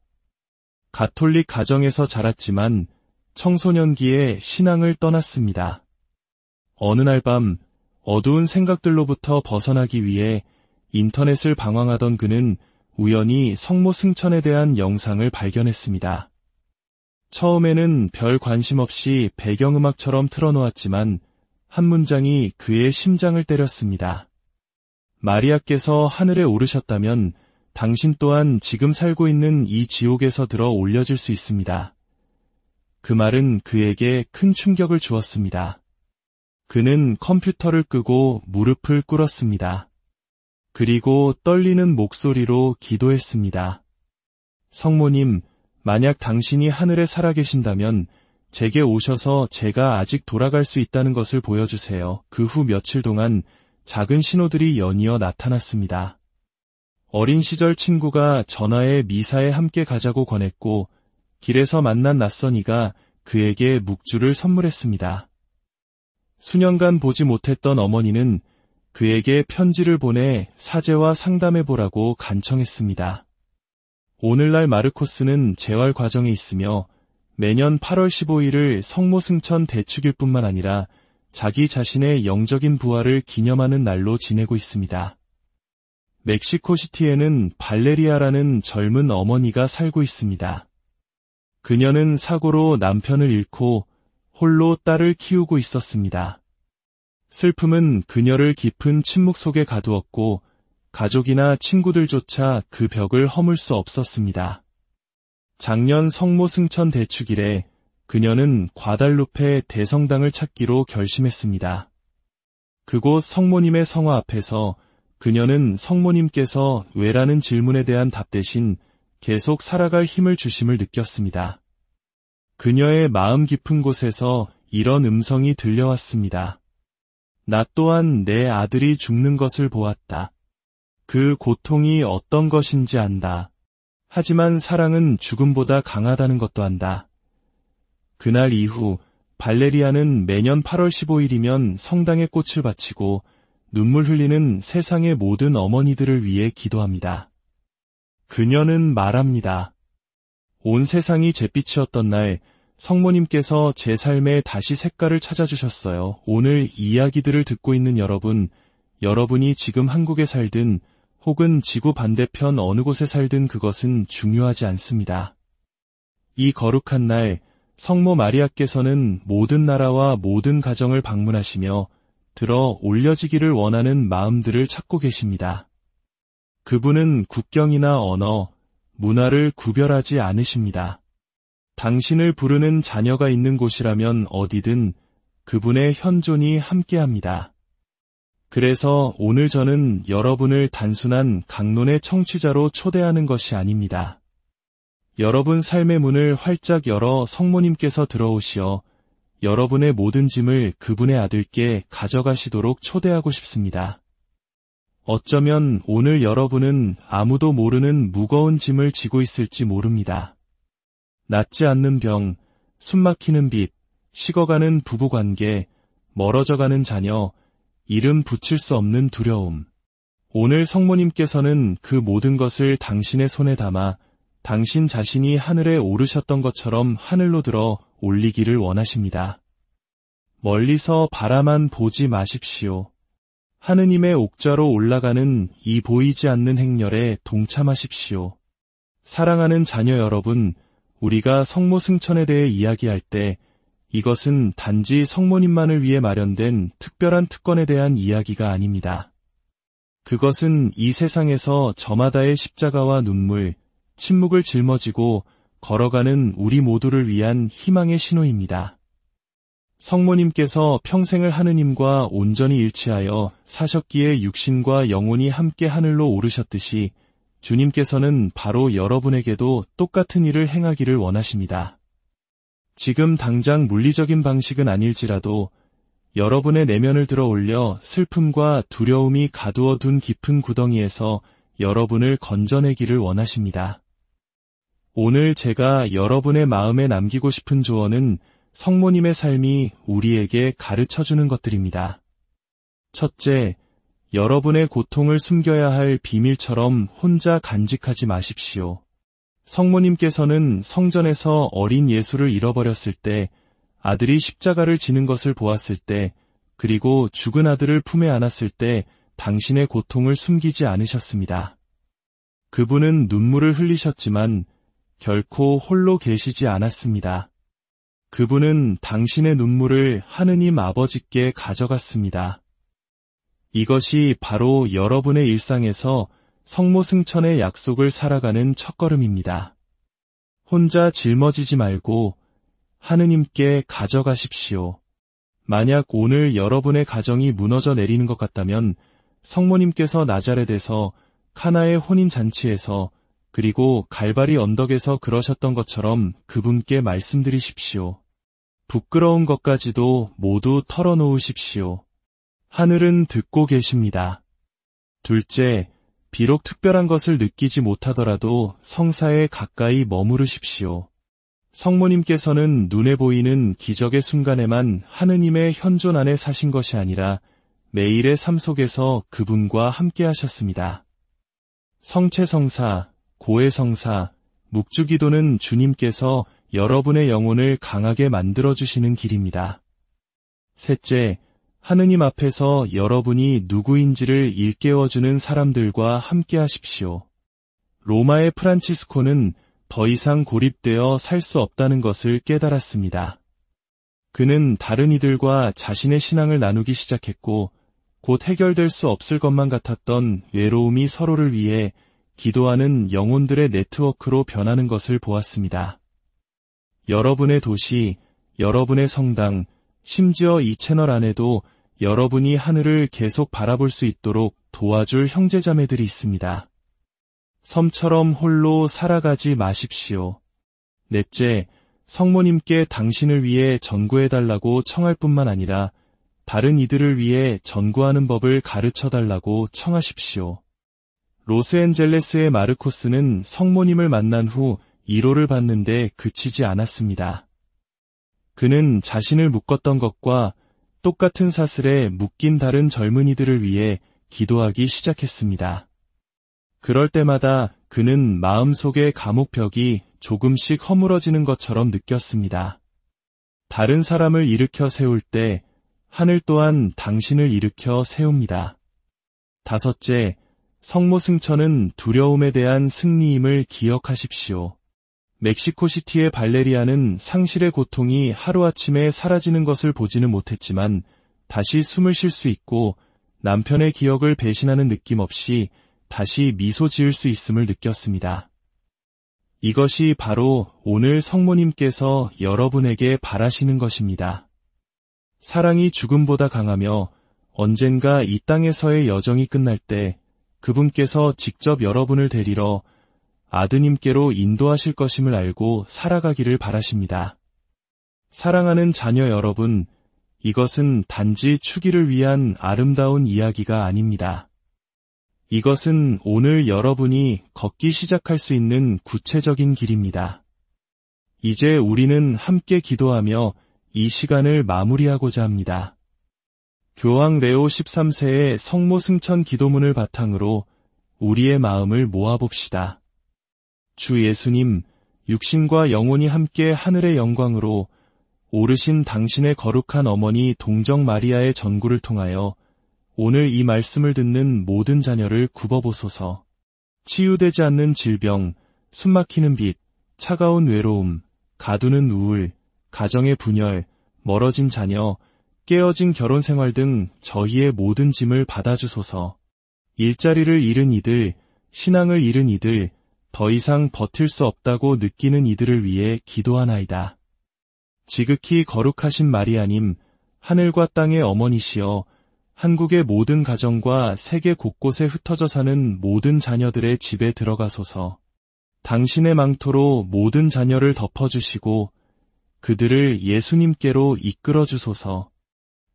가톨릭 가정에서 자랐지만 청소년기에 신앙을 떠났습니다. 어느 날 밤 어두운 생각들로부터 벗어나기 위해 인터넷을 방황하던 그는 우연히 성모 승천에 대한 영상을 발견했습니다. 처음에는 별 관심 없이 배경음악처럼 틀어놓았지만 한 문장이 그의 심장을 때렸습니다. 마리아께서 하늘에 오르셨다면 당신 또한 지금 살고 있는 이 지옥에서 들어 올려질 수 있습니다. 그 말은 그에게 큰 충격을 주었습니다. 그는 컴퓨터를 끄고 무릎을 꿇었습니다. 그리고 떨리는 목소리로 기도했습니다. 성모님, 만약 당신이 하늘에 살아계신다면 제게 오셔서 제가 아직 돌아갈 수 있다는 것을 보여주세요. 그 후 며칠 동안 작은 신호들이 연이어 나타났습니다. 어린 시절 친구가 전화에 미사에 함께 가자고 권했고 길에서 만난 낯선 이가 그에게 묵주를 선물했습니다. 수년간 보지 못했던 어머니는 그에게 편지를 보내 사제와 상담해보라고 간청했습니다. 오늘날 마르코스는 재활 과정에 있으며 매년 8월 15일을 성모 승천 대축일 뿐만 아니라 자기 자신의 영적인 부활을 기념하는 날로 지내고 있습니다. 멕시코시티에는 발레리아라는 젊은 어머니가 살고 있습니다. 그녀는 사고로 남편을 잃고 홀로 딸을 키우고 있었습니다. 슬픔은 그녀를 깊은 침묵 속에 가두었고 가족이나 친구들조차 그 벽을 허물 수 없었습니다. 작년 성모 승천 대축일에 그녀는 과달루페 대성당을 찾기로 결심했습니다. 그곳 성모님의 성화 앞에서 그녀는 성모님께서 왜라는 질문에 대한 답 대신 계속 살아갈 힘을 주심을 느꼈습니다. 그녀의 마음 깊은 곳에서 이런 음성이 들려왔습니다. 나 또한 내 아들이 죽는 것을 보았다. 그 고통이 어떤 것인지 안다. 하지만 사랑은 죽음보다 강하다는 것도 안다. 그날 이후 발레리아는 매년 8월 15일이면 성당에 꽃을 바치고 눈물 흘리는 세상의 모든 어머니들을 위해 기도합니다. 그녀는 말합니다. 온 세상이 잿빛이었던 날 성모님께서 제 삶에 다시 색깔을 찾아주셨어요. 오늘 이 이야기들을 듣고 있는 여러분, 여러분이 지금 한국에 살든 혹은 지구 반대편 어느 곳에 살든 그것은 중요하지 않습니다. 이 거룩한 날 성모 마리아께서는 모든 나라와 모든 가정을 방문하시며 들어 올려지기를 원하는 마음들을 찾고 계십니다. 그분은 국경이나 언어, 문화를 구별하지 않으십니다. 당신을 부르는 자녀가 있는 곳이라면 어디든 그분의 현존이 함께합니다. 그래서 오늘 저는 여러분을 단순한 강론의 청취자로 초대하는 것이 아닙니다. 여러분 삶의 문을 활짝 열어 성모님께서 들어오시어 여러분의 모든 짐을 그분의 아들께 가져가시도록 초대하고 싶습니다. 어쩌면 오늘 여러분은 아무도 모르는 무거운 짐을 지고 있을지 모릅니다. 낫지 않는 병, 숨막히는 빚, 식어가는 부부관계, 멀어져가는 자녀, 이름 붙일 수 없는 두려움. 오늘 성모님께서는 그 모든 것을 당신의 손에 담아 당신 자신이 하늘에 오르셨던 것처럼 하늘로 들어 올리기를 원하십니다. 멀리서 바라만 보지 마십시오. 하느님의 옥좌로 올라가는 이 보이지 않는 행렬에 동참하십시오. 사랑하는 자녀 여러분, 우리가 성모 승천에 대해 이야기할 때 이것은 단지 성모님만을 위해 마련된 특별한 특권에 대한 이야기가 아닙니다. 그것은 이 세상에서 저마다의 십자가와 눈물, 침묵을 짊어지고 걸어가는 우리 모두를 위한 희망의 신호입니다. 성모님께서 평생을 하느님과 온전히 일치하여 사셨기에 육신과 영혼이 함께 하늘로 오르셨듯이 주님께서는 바로 여러분에게도 똑같은 일을 행하기를 원하십니다. 지금 당장 물리적인 방식은 아닐지라도 여러분의 내면을 들어 올려 슬픔과 두려움이 가두어 둔 깊은 구덩이에서 여러분을 건져내기를 원하십니다. 오늘 제가 여러분의 마음에 남기고 싶은 조언은 성모님의 삶이 우리에게 가르쳐주는 것들입니다. 첫째, 여러분의 고통을 숨겨야 할 비밀처럼 혼자 간직하지 마십시오. 성모님께서는 성전에서 어린 예수를 잃어버렸을 때, 아들이 십자가를 지는 것을 보았을 때, 그리고 죽은 아들을 품에 안았을 때 당신의 고통을 숨기지 않으셨습니다. 그분은 눈물을 흘리셨지만 결코 홀로 계시지 않았습니다. 그분은 당신의 눈물을 하느님 아버지께 가져갔습니다. 이것이 바로 여러분의 일상에서 성모 승천의 약속을 살아가는 첫걸음입니다. 혼자 짊어지지 말고 하느님께 가져가십시오. 만약 오늘 여러분의 가정이 무너져 내리는 것 같다면 성모님께서 나자렛에서 카나의 혼인잔치에서 그리고 갈바리 언덕에서 그러셨던 것처럼 그분께 말씀드리십시오. 부끄러운 것까지도 모두 털어놓으십시오. 하늘은 듣고 계십니다. 둘째, 비록 특별한 것을 느끼지 못하더라도 성사에 가까이 머무르십시오. 성모님께서는 눈에 보이는 기적의 순간에만 하느님의 현존 안에 사신 것이 아니라 매일의 삶 속에서 그분과 함께 하셨습니다. 성체성사, 고해성사, 묵주기도는 주님께서 여러분의 영혼을 강하게 만들어주시는 길입니다. 셋째, 하느님 앞에서 여러분이 누구인지를 일깨워주는 사람들과 함께 하십시오. 로마의 프란치스코는 더 이상 고립되어 살 수 없다는 것을 깨달았습니다. 그는 다른 이들과 자신의 신앙을 나누기 시작했고 곧 해결될 수 없을 것만 같았던 외로움이 서로를 위해 기도하는 영혼들의 네트워크로 변하는 것을 보았습니다. 여러분의 도시, 여러분의 성당, 심지어 이 채널 안에도 여러분이 하늘을 계속 바라볼 수 있도록 도와줄 형제자매들이 있습니다. 섬처럼 홀로 살아가지 마십시오. 넷째, 성모님께 당신을 위해 전구해달라고 청할 뿐만 아니라 다른 이들을 위해 전구하는 법을 가르쳐달라고 청하십시오. 로스앤젤레스의 마르코스는 성모님을 만난 후 위로를 받는데 그치지 않았습니다. 그는 자신을 묶었던 것과 똑같은 사슬에 묶인 다른 젊은이들을 위해 기도하기 시작했습니다. 그럴 때마다 그는 마음속의 감옥벽이 조금씩 허물어지는 것처럼 느꼈습니다. 다른 사람을 일으켜 세울 때 하늘 또한 당신을 일으켜 세웁니다. 다섯째, 성모 승천은 두려움에 대한 승리임을 기억하십시오. 멕시코시티의 발레리아는 상실의 고통이 하루아침에 사라지는 것을 보지는 못했지만 다시 숨을 쉴 수 있고 남편의 기억을 배신하는 느낌 없이 다시 미소 지을 수 있음을 느꼈습니다. 이것이 바로 오늘 성모님께서 여러분에게 바라시는 것입니다. 사랑이 죽음보다 강하며 언젠가 이 땅에서의 여정이 끝날 때 그분께서 직접 여러분을 데리러 아드님께로 인도하실 것임을 알고 살아가기를 바라십니다. 사랑하는 자녀 여러분, 이것은 단지 추기를 위한 아름다운 이야기가 아닙니다. 이것은 오늘 여러분이 걷기 시작할 수 있는 구체적인 길입니다. 이제 우리는 함께 기도하며 이 시간을 마무리하고자 합니다. 교황 레오 13세의 성모 승천 기도문을 바탕으로 우리의 마음을 모아봅시다. 주 예수님, 육신과 영혼이 함께 하늘의 영광으로 오르신 당신의 거룩한 어머니 동정 마리아의 전구를 통하여 오늘 이 말씀을 듣는 모든 자녀를 굽어보소서. 치유되지 않는 질병, 숨막히는 빛, 차가운 외로움, 가두는 우울, 가정의 분열, 멀어진 자녀, 깨어진 결혼 생활 등 저희의 모든 짐을 받아주소서. 일자리를 잃은 이들, 신앙을 잃은 이들, 더 이상 버틸 수 없다고 느끼는 이들을 위해 기도하나이다. 지극히 거룩하신 마리아님, 하늘과 땅의 어머니시여 한국의 모든 가정과 세계 곳곳에 흩어져 사는 모든 자녀들의 집에 들어가소서. 당신의 망토로 모든 자녀를 덮어주시고 그들을 예수님께로 이끌어주소서.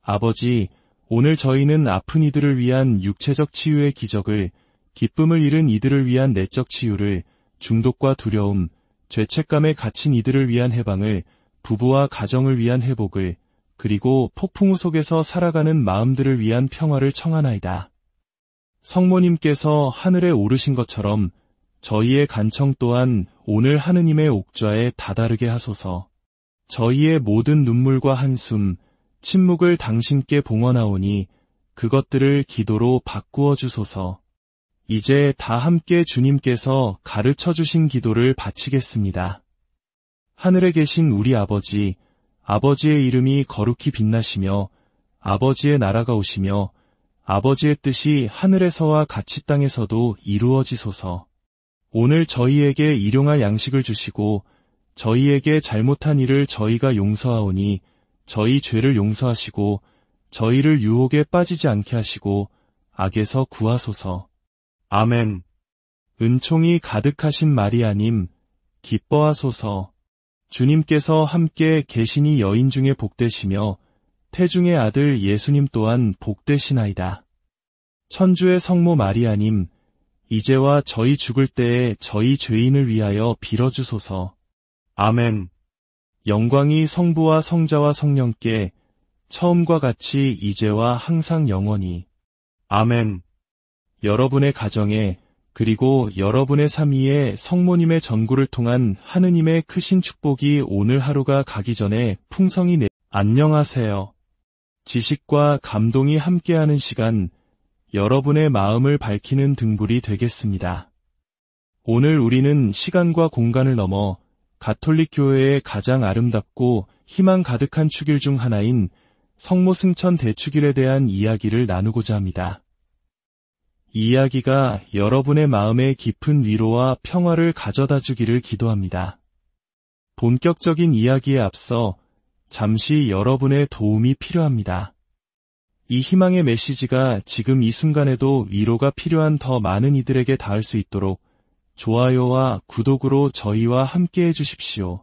아버지, 오늘 저희는 아픈 이들을 위한 육체적 치유의 기적을, 기쁨을 잃은 이들을 위한 내적 치유를, 중독과 두려움, 죄책감에 갇힌 이들을 위한 해방을, 부부와 가정을 위한 회복을, 그리고 폭풍우 속에서 살아가는 마음들을 위한 평화를 청하나이다. 성모님께서 하늘에 오르신 것처럼 저희의 간청 또한 오늘 하느님의 옥좌에 다다르게 하소서. 저희의 모든 눈물과 한숨, 침묵을 당신께 봉헌하오니 그것들을 기도로 바꾸어 주소서. 이제 다 함께 주님께서 가르쳐 주신 기도를 바치겠습니다. 하늘에 계신 우리 아버지, 아버지의 이름이 거룩히 빛나시며 아버지의 나라가 오시며 아버지의 뜻이 하늘에서와 같이 땅에서도 이루어지소서. 오늘 저희에게 일용할 양식을 주시고 저희에게 잘못한 일을 저희가 용서하오니 저희 죄를 용서하시고 저희를 유혹에 빠지지 않게 하시고 악에서 구하소서. 아멘. 은총이 가득하신 마리아님, 기뻐하소서. 주님께서 함께 계시니 여인 중에 복되시며 태중의 아들 예수님 또한 복되시나이다. 천주의 성모 마리아님, 이제와 저희 죽을 때에 저희 죄인을 위하여 빌어주소서. 아멘. 영광이 성부와 성자와 성령께 처음과 같이 이제와 항상 영원히. 아멘. 여러분의 가정에 그리고 여러분의 삶 위에 성모님의 전구를 통한 하느님의 크신 축복이 오늘 하루가 가기 전에 풍성히 안녕하세요. 지식과 감동이 함께하는 시간, 여러분의 마음을 밝히는 등불이 되겠습니다. 오늘 우리는 시간과 공간을 넘어 가톨릭 교회의 가장 아름답고 희망 가득한 축일 중 하나인 성모 승천 대축일에 대한 이야기를 나누고자 합니다. 이 이야기가 여러분의 마음에 깊은 위로와 평화를 가져다 주기를 기도합니다. 본격적인 이야기에 앞서 잠시 여러분의 도움이 필요합니다. 이 희망의 메시지가 지금 이 순간에도 위로가 필요한 더 많은 이들에게 닿을 수 있도록 좋아요와 구독으로 저희와 함께 해주십시오.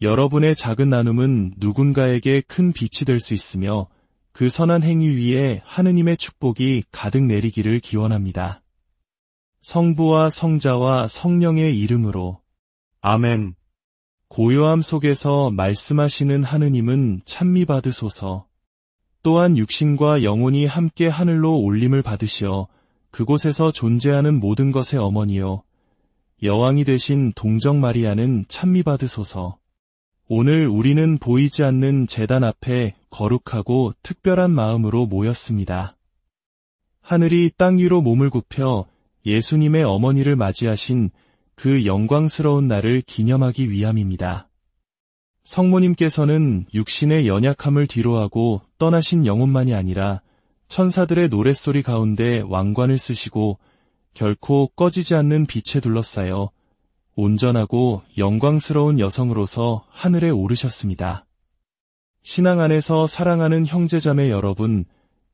여러분의 작은 나눔은 누군가에게 큰 빛이 될 수 있으며 그 선한 행위 위에 하느님의 축복이 가득 내리기를 기원합니다. 성부와 성자와 성령의 이름으로. 아멘. 고요함 속에서 말씀하시는 하느님은 찬미받으소서. 또한 육신과 영혼이 함께 하늘로 올림을 받으시어 그곳에서 존재하는 모든 것의 어머니요 여왕이 되신 동정 마리아는 찬미받으소서. 오늘 우리는 보이지 않는 제단 앞에 거룩하고 특별한 마음으로 모였습니다. 하늘이 땅 위로 몸을 굽혀 예수님의 어머니를 맞이하신 그 영광스러운 날을 기념하기 위함입니다. 성모님께서는 육신의 연약함을 뒤로하고 떠나신 영혼만이 아니라 천사들의 노랫소리 가운데 왕관을 쓰시고 결코 꺼지지 않는 빛에 둘러싸여 온전하고 영광스러운 여성으로서 하늘에 오르셨습니다. 신앙 안에서 사랑하는 형제자매 여러분,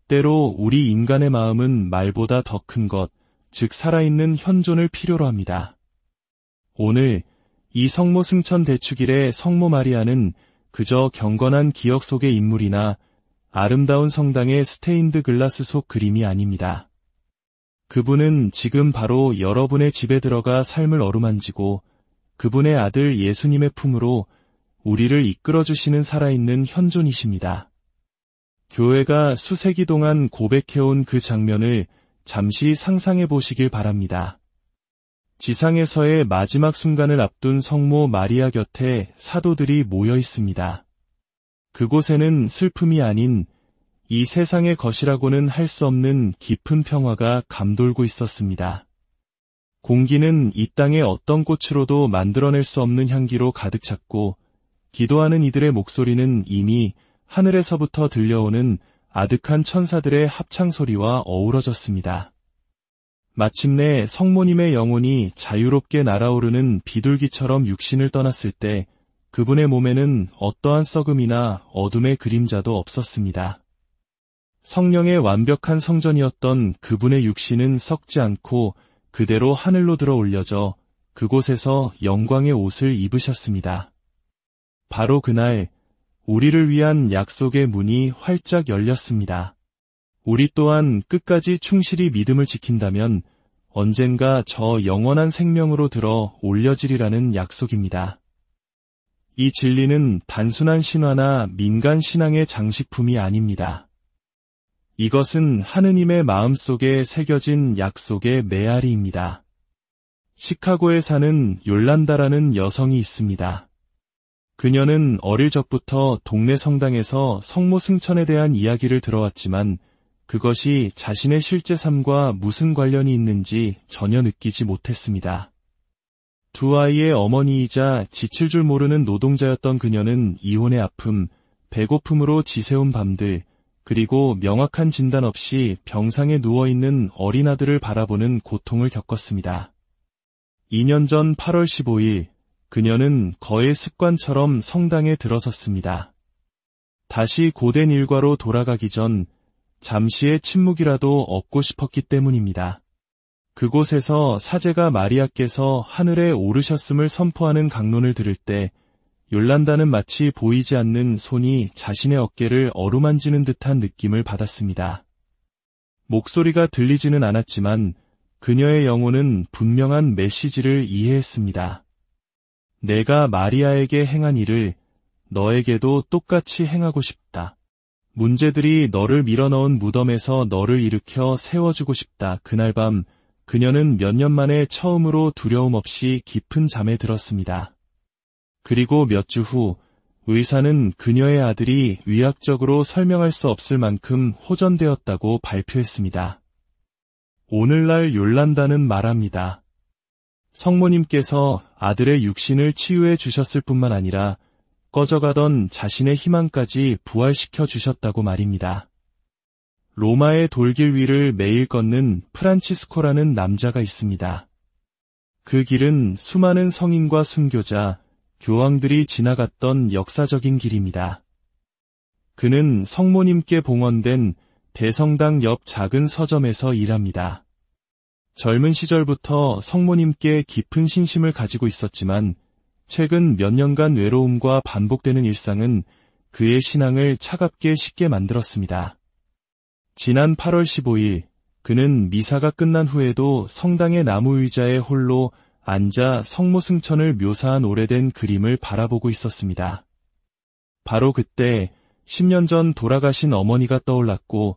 때로 우리 인간의 마음은 말보다 더 큰 것, 즉 살아있는 현존을 필요로 합니다. 오늘 이 성모 승천 대축일의 성모 마리아는 그저 경건한 기억 속의 인물이나 아름다운 성당의 스테인드 글라스 속 그림이 아닙니다. 그분은 지금 바로 여러분의 집에 들어가 삶을 어루만지고 그분의 아들 예수님의 품으로 우리를 이끌어주시는 살아있는 현존이십니다. 교회가 수세기 동안 고백해온 그 장면을 잠시 상상해 보시길 바랍니다. 지상에서의 마지막 순간을 앞둔 성모 마리아 곁에 사도들이 모여 있습니다. 그곳에는 슬픔이 아닌 이 세상의 것이라고는 할 수 없는 깊은 평화가 감돌고 있었습니다. 공기는 이 땅의 어떤 꽃으로도 만들어낼 수 없는 향기로 가득 찼고 기도하는 이들의 목소리는 이미 하늘에서부터 들려오는 아득한 천사들의 합창소리와 어우러졌습니다. 마침내 성모님의 영혼이 자유롭게 날아오르는 비둘기처럼 육신을 떠났을 때 그분의 몸에는 어떠한 썩음이나 어둠의 그림자도 없었습니다. 성령의 완벽한 성전이었던 그분의 육신은 썩지 않고 그대로 하늘로 들어 올려져 그곳에서 영광의 옷을 입으셨습니다. 바로 그날 우리를 위한 약속의 문이 활짝 열렸습니다. 우리 또한 끝까지 충실히 믿음을 지킨다면 언젠가 저 영원한 생명으로 들어 올려지리라는 약속입니다. 이 진리는 단순한 신화나 민간 신앙의 장식품이 아닙니다. 이것은 하느님의 마음속에 새겨진 약속의 메아리입니다. 시카고에 사는 욜란다라는 여성이 있습니다. 그녀는 어릴 적부터 동네 성당에서 성모 승천에 대한 이야기를 들어왔지만 그것이 자신의 실제 삶과 무슨 관련이 있는지 전혀 느끼지 못했습니다. 두 아이의 어머니이자 지칠 줄 모르는 노동자였던 그녀는 이혼의 아픔, 배고픔으로 지새운 밤들, 그리고 명확한 진단 없이 병상에 누워있는 어린 아들을 바라보는 고통을 겪었습니다. 2년 전 8월 15일, 그녀는 거의 습관처럼 성당에 들어섰습니다. 다시 고된 일과로 돌아가기 전 잠시의 침묵이라도 얻고 싶었기 때문입니다. 그곳에서 사제가 마리아께서 하늘에 오르셨음을 선포하는 강론을 들을 때 욜란다는 마치 보이지 않는 손이 자신의 어깨를 어루만지는 듯한 느낌을 받았습니다. 목소리가 들리지는 않았지만 그녀의 영혼은 분명한 메시지를 이해했습니다. 내가 마리아에게 행한 일을 너에게도 똑같이 행하고 싶다. 문제들이 너를 밀어넣은 무덤에서 너를 일으켜 세워주고 싶다. 그날 밤 그녀는 몇 년 만에 처음으로 두려움 없이 깊은 잠에 들었습니다. 그리고 몇 주 후 의사는 그녀의 아들이 의학적으로 설명할 수 없을 만큼 호전되었다고 발표했습니다. 오늘날 욜란다는 말합니다. 성모님께서 아들의 육신을 치유해 주셨을 뿐만 아니라 꺼져가던 자신의 희망까지 부활시켜 주셨다고 말입니다. 로마의 돌길 위를 매일 걷는 프란치스코라는 남자가 있습니다. 그 길은 수많은 성인과 순교자, 교황들이 지나갔던 역사적인 길입니다. 그는 성모님께 봉헌된 대성당 옆 작은 서점에서 일합니다. 젊은 시절부터 성모님께 깊은 신심을 가지고 있었지만 최근 몇 년간 외로움과 반복되는 일상은 그의 신앙을 차갑게 식게 만들었습니다. 지난 8월 15일 그는 미사가 끝난 후에도 성당의 나무 의자에 홀로 앉아 성모 승천을 묘사한 오래된 그림을 바라보고 있었습니다. 바로 그때 10년 전 돌아가신 어머니가 떠올랐고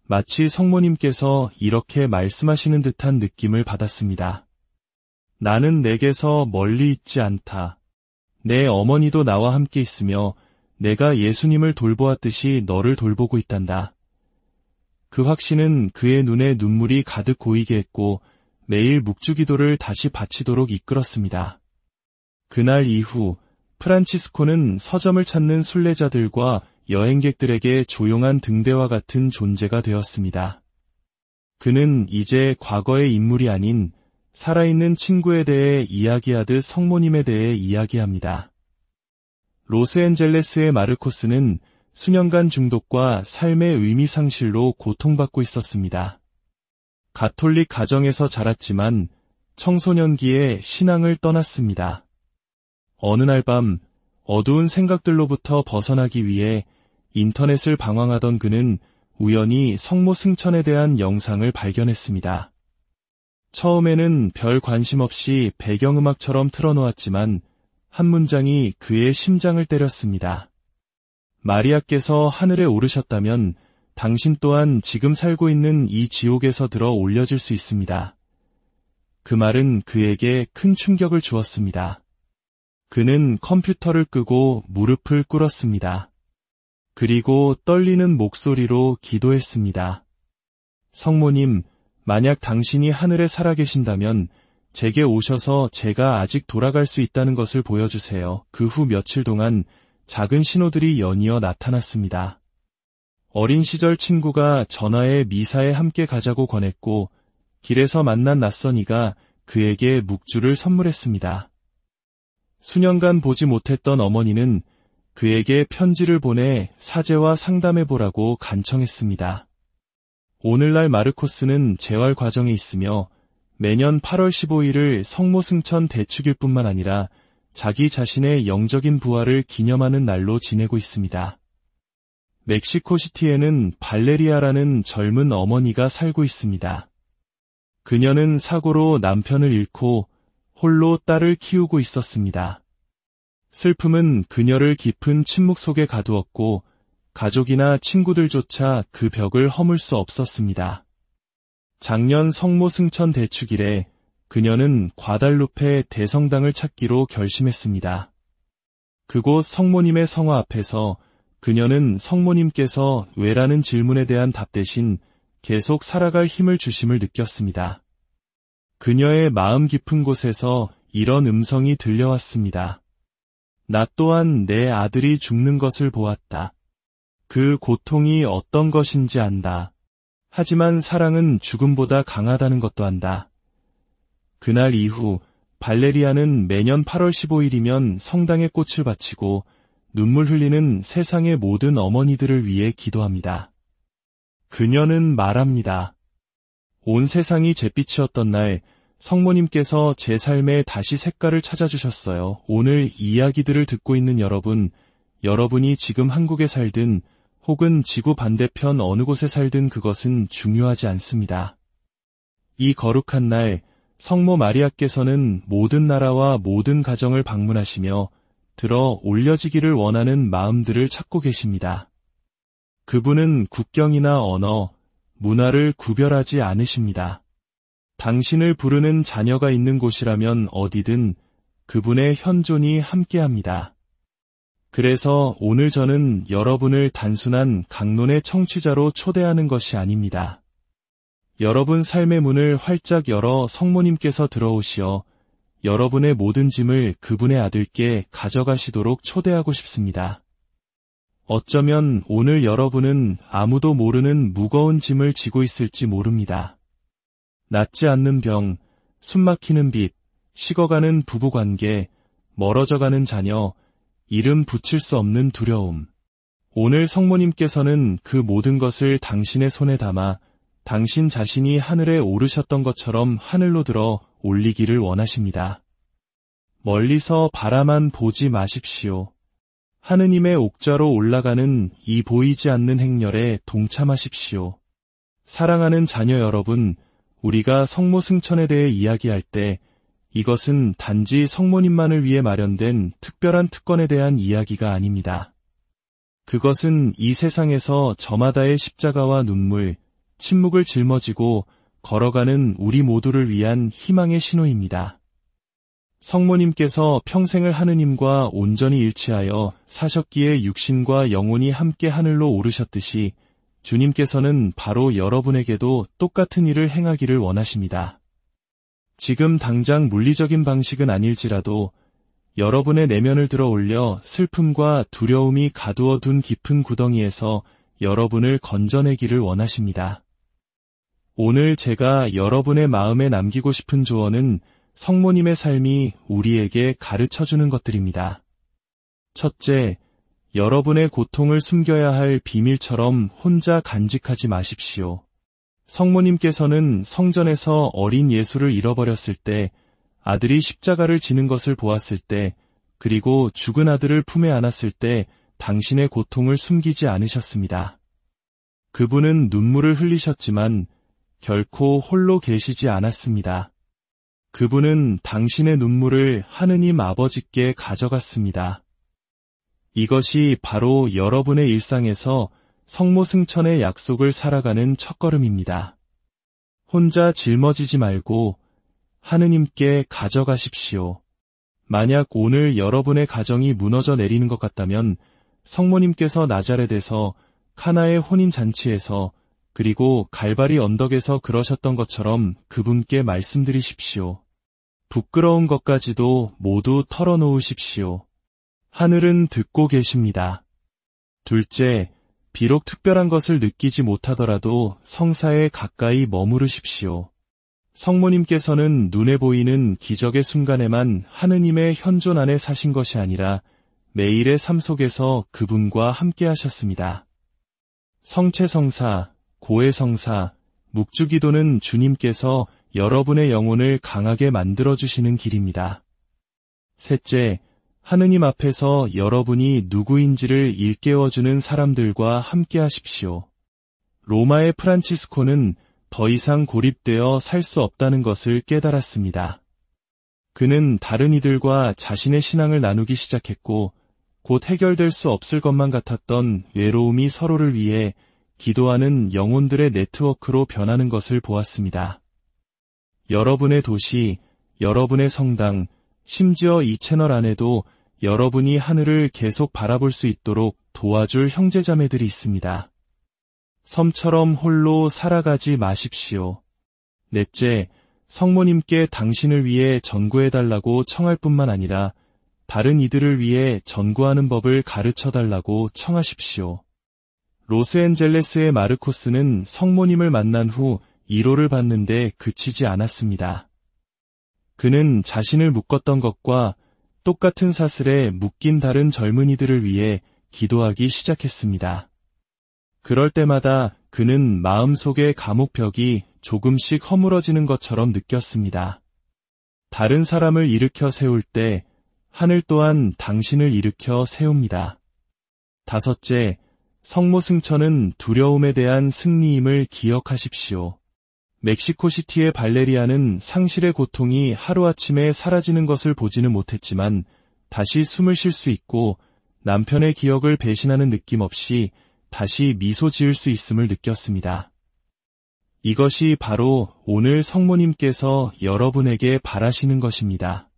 마치 성모님께서 이렇게 말씀하시는 듯한 느낌을 받았습니다. 나는 내게서 멀리 있지 않다. 내 어머니도 나와 함께 있으며 내가 예수님을 돌보았듯이 너를 돌보고 있단다. 그 확신은 그의 눈에 눈물이 가득 고이게 했고 매일 묵주기도를 다시 바치도록 이끌었습니다. 그날 이후 프란치스코는 서점을 찾는 순례자들과 여행객들에게 조용한 등대와 같은 존재가 되었습니다. 그는 이제 과거의 인물이 아닌 살아있는 친구에 대해 이야기하듯 성모님에 대해 이야기합니다. 로스앤젤레스의 마르코스는 수년간 중독과 삶의 의미 상실로 고통받고 있었습니다. 가톨릭 가정에서 자랐지만 청소년기에 신앙을 떠났습니다. 어느 날 밤 어두운 생각들로부터 벗어나기 위해 인터넷을 방황하던 그는 우연히 성모 승천에 대한 영상을 발견했습니다. 처음에는 별 관심 없이 배경음악처럼 틀어놓았지만 한 문장이 그의 심장을 때렸습니다. 마리아께서 하늘에 오르셨다면 당신 또한 지금 살고 있는 이 지옥에서 들어 올려질 수 있습니다. 그 말은 그에게 큰 충격을 주었습니다. 그는 컴퓨터를 끄고 무릎을 꿇었습니다. 그리고 떨리는 목소리로 기도했습니다. 성모님, 만약 당신이 하늘에 살아계신다면 제게 오셔서 제가 아직 돌아갈 수 있다는 것을 보여주세요. 그 후 며칠 동안 작은 신호들이 연이어 나타났습니다. 어린 시절 친구가 전화에 미사에 함께 가자고 권했고 길에서 만난 낯선 이가 그에게 묵주를 선물했습니다. 수년간 보지 못했던 어머니는 그에게 편지를 보내 사제와 상담해보라고 간청했습니다. 오늘날 마르코스는 재활 과정에 있으며 매년 8월 15일을 성모 승천 대축일 뿐만 아니라 자기 자신의 영적인 부활을 기념하는 날로 지내고 있습니다. 멕시코시티에는 발레리아라는 젊은 어머니가 살고 있습니다. 그녀는 사고로 남편을 잃고 홀로 딸을 키우고 있었습니다. 슬픔은 그녀를 깊은 침묵 속에 가두었고 가족이나 친구들조차 그 벽을 허물 수 없었습니다. 작년 성모 승천 대축일에 그녀는 과달루페 대성당을 찾기로 결심했습니다. 그곳 성모님의 성화 앞에서 그녀는 성모님께서 왜라는 질문에 대한 답 대신 계속 살아갈 힘을 주심을 느꼈습니다. 그녀의 마음 깊은 곳에서 이런 음성이 들려왔습니다. 나 또한 내 아들이 죽는 것을 보았다. 그 고통이 어떤 것인지 안다. 하지만 사랑은 죽음보다 강하다는 것도 안다. 그날 이후 발레리아는 매년 8월 15일이면 성당에 꽃을 바치고 눈물 흘리는 세상의 모든 어머니들을 위해 기도합니다. 그녀는 말합니다. 온 세상이 잿빛이었던 날 성모님께서 제 삶에 다시 색깔을 찾아주셨어요. 오늘 이 이야기들을 듣고 있는 여러분, 여러분이 지금 한국에 살든 혹은 지구 반대편 어느 곳에 살든 그것은 중요하지 않습니다. 이 거룩한 날 성모 마리아께서는 모든 나라와 모든 가정을 방문하시며 들어 올려지기를 원하는 마음들을 찾고 계십니다. 그분은 국경이나 언어, 문화를 구별하지 않으십니다. 당신을 부르는 자녀가 있는 곳이라면 어디든 그분의 현존이 함께합니다. 그래서 오늘 저는 여러분을 단순한 강론의 청취자로 초대하는 것이 아닙니다. 여러분 삶의 문을 활짝 열어 성모님께서 들어오시어 여러분의 모든 짐을 그분의 아들께 가져가시도록 초대하고 싶습니다. 어쩌면 오늘 여러분은 아무도 모르는 무거운 짐을 지고 있을지 모릅니다. 낫지 않는 병, 숨막히는 빚, 식어가는 부부관계, 멀어져가는 자녀, 이름 붙일 수 없는 두려움. 오늘 성모님께서는 그 모든 것을 당신의 손에 담아 당신 자신이 하늘에 오르셨던 것처럼 하늘로 들어 올리기를 원하십니다. 멀리서 바라만 보지 마십시오. 하느님의 옥좌로 올라가는 이 보이지 않는 행렬에 동참하십시오. 사랑하는 자녀 여러분, 우리가 성모 승천에 대해 이야기할 때 이것은 단지 성모님만을 위해 마련된 특별한 특권에 대한 이야기가 아닙니다. 그것은 이 세상에서 저마다의 십자가와 눈물, 침묵을 짊어지고 걸어가는 우리 모두를 위한 희망의 신호입니다. 성모님께서 평생을 하느님과 온전히 일치하여 사셨기에 육신과 영혼이 함께 하늘로 오르셨듯이 주님께서는 바로 여러분에게도 똑같은 일을 행하기를 원하십니다. 지금 당장 물리적인 방식은 아닐지라도 여러분의 내면을 들어 올려 슬픔과 두려움이 가두어 둔 깊은 구덩이에서 여러분을 건져내기를 원하십니다. 오늘 제가 여러분의 마음에 남기고 싶은 조언은 성모님의 삶이 우리에게 가르쳐주는 것들입니다. 첫째, 여러분의 고통을 숨겨야 할 비밀처럼 혼자 간직하지 마십시오. 성모님께서는 성전에서 어린 예수를 잃어버렸을 때, 아들이 십자가를 지는 것을 보았을 때, 그리고 죽은 아들을 품에 안았을 때 당신의 고통을 숨기지 않으셨습니다. 그분은 눈물을 흘리셨지만 결코 홀로 계시지 않았습니다. 그분은 당신의 눈물을 하느님 아버지께 가져갔습니다. 이것이 바로 여러분의 일상에서 성모 승천의 약속을 살아가는 첫걸음입니다. 혼자 짊어지지 말고 하느님께 가져가십시오. 만약 오늘 여러분의 가정이 무너져 내리는 것 같다면 성모님께서 나자렛에서 카나의 혼인잔치에서 그리고 갈바리 언덕에서 그러셨던 것처럼 그분께 말씀드리십시오. 부끄러운 것까지도 모두 털어놓으십시오. 하늘은 듣고 계십니다. 둘째, 비록 특별한 것을 느끼지 못하더라도 성사에 가까이 머무르십시오. 성모님께서는 눈에 보이는 기적의 순간에만 하느님의 현존 안에 사신 것이 아니라 매일의 삶 속에서 그분과 함께 하셨습니다. 성체성사, 고해성사, 묵주기도는 주님께서 여러분의 영혼을 강하게 만들어주시는 길입니다. 셋째, 하느님 앞에서 여러분이 누구인지를 일깨워주는 사람들과 함께 하십시오. 로마의 프란치스코는 더 이상 고립되어 살 수 없다는 것을 깨달았습니다. 그는 다른 이들과 자신의 신앙을 나누기 시작했고 곧 해결될 수 없을 것만 같았던 외로움이 서로를 위해 기도하는 영혼들의 네트워크로 변하는 것을 보았습니다. 여러분의 도시, 여러분의 성당, 심지어 이 채널 안에도 여러분이 하늘을 계속 바라볼 수 있도록 도와줄 형제자매들이 있습니다. 섬처럼 홀로 살아가지 마십시오. 넷째, 성모님께 당신을 위해 전구해달라고 청할 뿐만 아니라 다른 이들을 위해 전구하는 법을 가르쳐달라고 청하십시오. 로스앤젤레스의 마르코스는 성모님을 만난 후 위로를 받는데 그치지 않았습니다. 그는 자신을 묶었던 것과 똑같은 사슬에 묶인 다른 젊은이들을 위해 기도하기 시작했습니다. 그럴 때마다 그는 마음속의 감옥벽이 조금씩 허물어지는 것처럼 느꼈습니다. 다른 사람을 일으켜 세울 때 하늘 또한 당신을 일으켜 세웁니다. 다섯째, 성모 승천은 두려움에 대한 승리임을 기억하십시오. 멕시코시티의 발레리아는 상실의 고통이 하루아침에 사라지는 것을 보지는 못했지만 다시 숨을 쉴 수 있고 남편의 기억을 배신하는 느낌 없이 다시 미소 지을 수 있음을 느꼈습니다. 이것이 바로 오늘 성모님께서 여러분에게 바라시는 것입니다.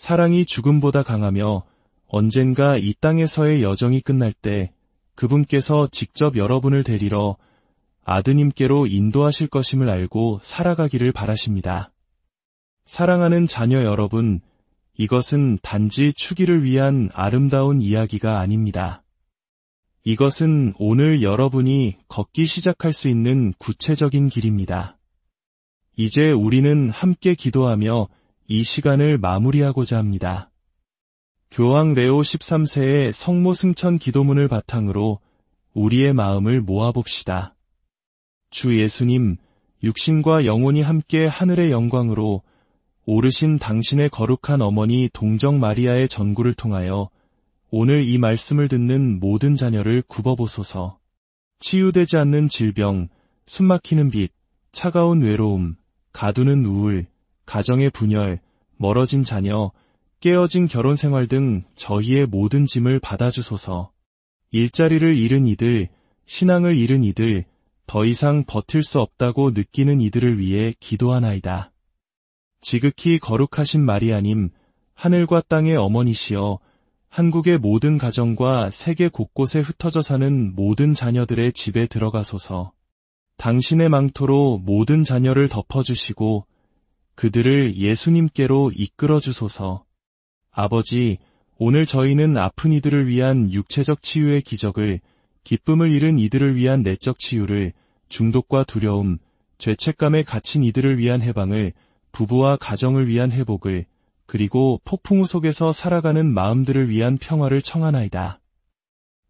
사랑이 죽음보다 강하며 언젠가 이 땅에서의 여정이 끝날 때 그분께서 직접 여러분을 데리러 아드님께로 인도하실 것임을 알고 살아가기를 바라십니다. 사랑하는 자녀 여러분, 이것은 단지 추기를 위한 아름다운 이야기가 아닙니다. 이것은 오늘 여러분이 걷기 시작할 수 있는 구체적인 길입니다. 이제 우리는 함께 기도하며 이 시간을 마무리하고자 합니다. 교황 레오 13세의 성모 승천 기도문을 바탕으로 우리의 마음을 모아봅시다. 주 예수님, 육신과 영혼이 함께 하늘의 영광으로 오르신 당신의 거룩한 어머니 동정 마리아의 전구를 통하여 오늘 이 말씀을 듣는 모든 자녀를 굽어보소서. 치유되지 않는 질병, 숨막히는 빛, 차가운 외로움, 가두는 우울, 가정의 분열, 멀어진 자녀, 깨어진 결혼 생활 등 저희의 모든 짐을 받아주소서. 일자리를 잃은 이들, 신앙을 잃은 이들, 더 이상 버틸 수 없다고 느끼는 이들을 위해 기도하나이다. 지극히 거룩하신 마리아님, 하늘과 땅의 어머니시여 한국의 모든 가정과 세계 곳곳에 흩어져 사는 모든 자녀들의 집에 들어가소서. 당신의 망토로 모든 자녀를 덮어주시고 그들을 예수님께로 이끌어주소서. 아버지, 오늘 저희는 아픈 이들을 위한 육체적 치유의 기적을, 기쁨을 잃은 이들을 위한 내적 치유를, 중독과 두려움, 죄책감에 갇힌 이들을 위한 해방을, 부부와 가정을 위한 회복을, 그리고 폭풍우 속에서 살아가는 마음들을 위한 평화를 청하나이다.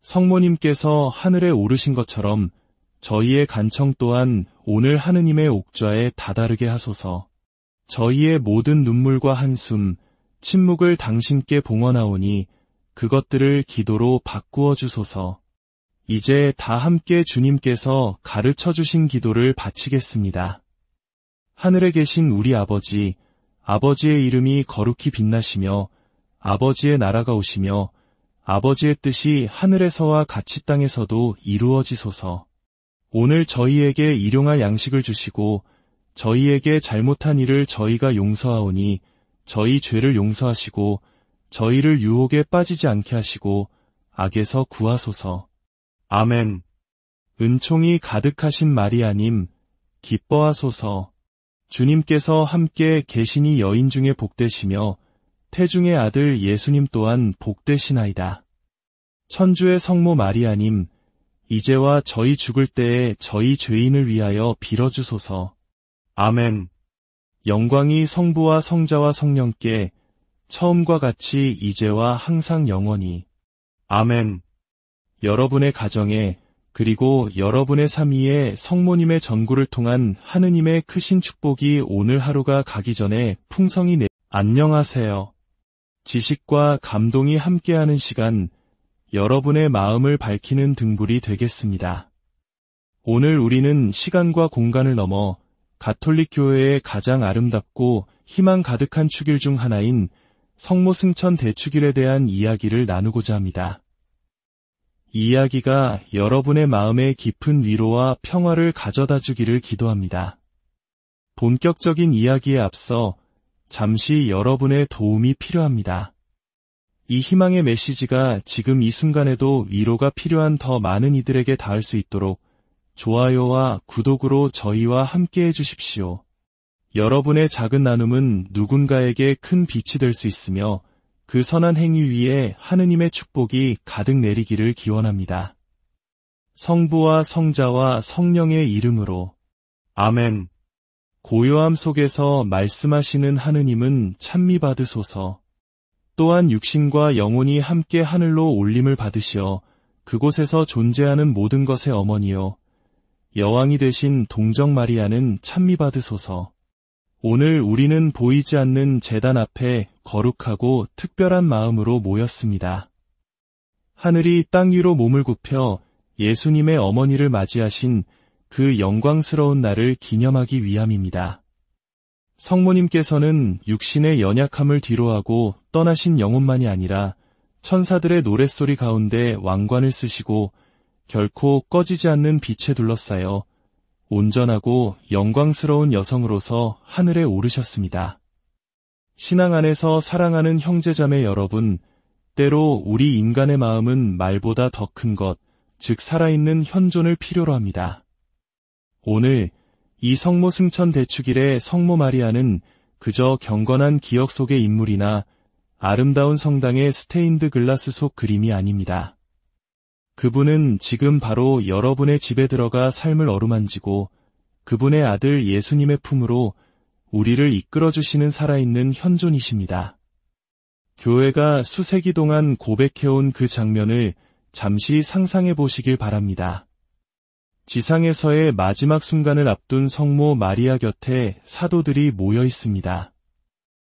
성모님께서 하늘에 오르신 것처럼 저희의 간청 또한 오늘 하느님의 옥좌에 다다르게 하소서. 저희의 모든 눈물과 한숨, 침묵을 당신께 봉헌하오니 그것들을 기도로 바꾸어 주소서. 이제 다 함께 주님께서 가르쳐 주신 기도를 바치겠습니다. 하늘에 계신 우리 아버지, 아버지의 이름이 거룩히 빛나시며 아버지의 나라가 오시며 아버지의 뜻이 하늘에서와 같이 땅에서도 이루어지소서. 오늘 저희에게 일용할 양식을 주시고 저희에게 잘못한 일을 저희가 용서하오니 저희 죄를 용서하시고 저희를 유혹에 빠지지 않게 하시고 악에서 구하소서. 아멘. 은총이 가득하신 마리아님, 기뻐하소서. 주님께서 함께 계시니 여인 중에 복되시며 태중의 아들 예수님 또한 복되시나이다. 천주의 성모 마리아님, 이제와 저희 죽을 때에 저희 죄인을 위하여 빌어주소서. 아멘. 영광이 성부와 성자와 성령께 처음과 같이 이제와 항상 영원히. 아멘. 여러분의 가정에 그리고 여러분의 삶 위에 성모님의 전구를 통한 하느님의 크신 축복이 오늘 하루가 가기 전에 풍성히 안녕하세요. 지식과 감동이 함께하는 시간, 여러분의 마음을 밝히는 등불이 되겠습니다. 오늘 우리는 시간과 공간을 넘어 가톨릭 교회의 가장 아름답고 희망 가득한 축일 중 하나인 성모 승천 대축일에 대한 이야기를 나누고자 합니다. 이 이야기가 여러분의 마음에 깊은 위로와 평화를 가져다 주기를 기도합니다. 본격적인 이야기에 앞서 잠시 여러분의 도움이 필요합니다. 이 희망의 메시지가 지금 이 순간에도 위로가 필요한 더 많은 이들에게 닿을 수 있도록 좋아요와 구독으로 저희와 함께 해주십시오. 여러분의 작은 나눔은 누군가에게 큰 빛이 될 수 있으며 그 선한 행위 위에 하느님의 축복이 가득 내리기를 기원합니다. 성부와 성자와 성령의 이름으로 아멘. 고요함 속에서 말씀하시는 하느님은 찬미받으소서. 또한 육신과 영혼이 함께 하늘로 올림을 받으시어 그곳에서 존재하는 모든 것의 어머니요 여왕이 되신 동정 마리아는 찬미받으소서. 오늘 우리는 보이지 않는 제단 앞에 거룩하고 특별한 마음으로 모였습니다. 하늘이 땅 위로 몸을 굽혀 예수님의 어머니를 맞이하신 그 영광스러운 날을 기념하기 위함입니다. 성모님께서는 육신의 연약함을 뒤로하고 떠나신 영혼만이 아니라 천사들의 노랫소리 가운데 왕관을 쓰시고 결코 꺼지지 않는 빛에 둘러싸여 온전하고 영광스러운 여성으로서 하늘에 오르셨습니다. 신앙 안에서 사랑하는 형제자매 여러분, 때로 우리 인간의 마음은 말보다 더 큰 것, 즉 살아있는 현존을 필요로 합니다. 오늘 이 성모 승천 대축일의 성모 마리아는 그저 경건한 기억 속의 인물이나 아름다운 성당의 스테인드 글라스 속 그림이 아닙니다. 그분은 지금 바로 여러분의 집에 들어가 삶을 어루만지고 그분의 아들 예수님의 품으로 우리를 이끌어주시는 살아있는 현존이십니다. 교회가 수세기 동안 고백해온 그 장면을 잠시 상상해 보시길 바랍니다. 지상에서의 마지막 순간을 앞둔 성모 마리아 곁에 사도들이 모여 있습니다.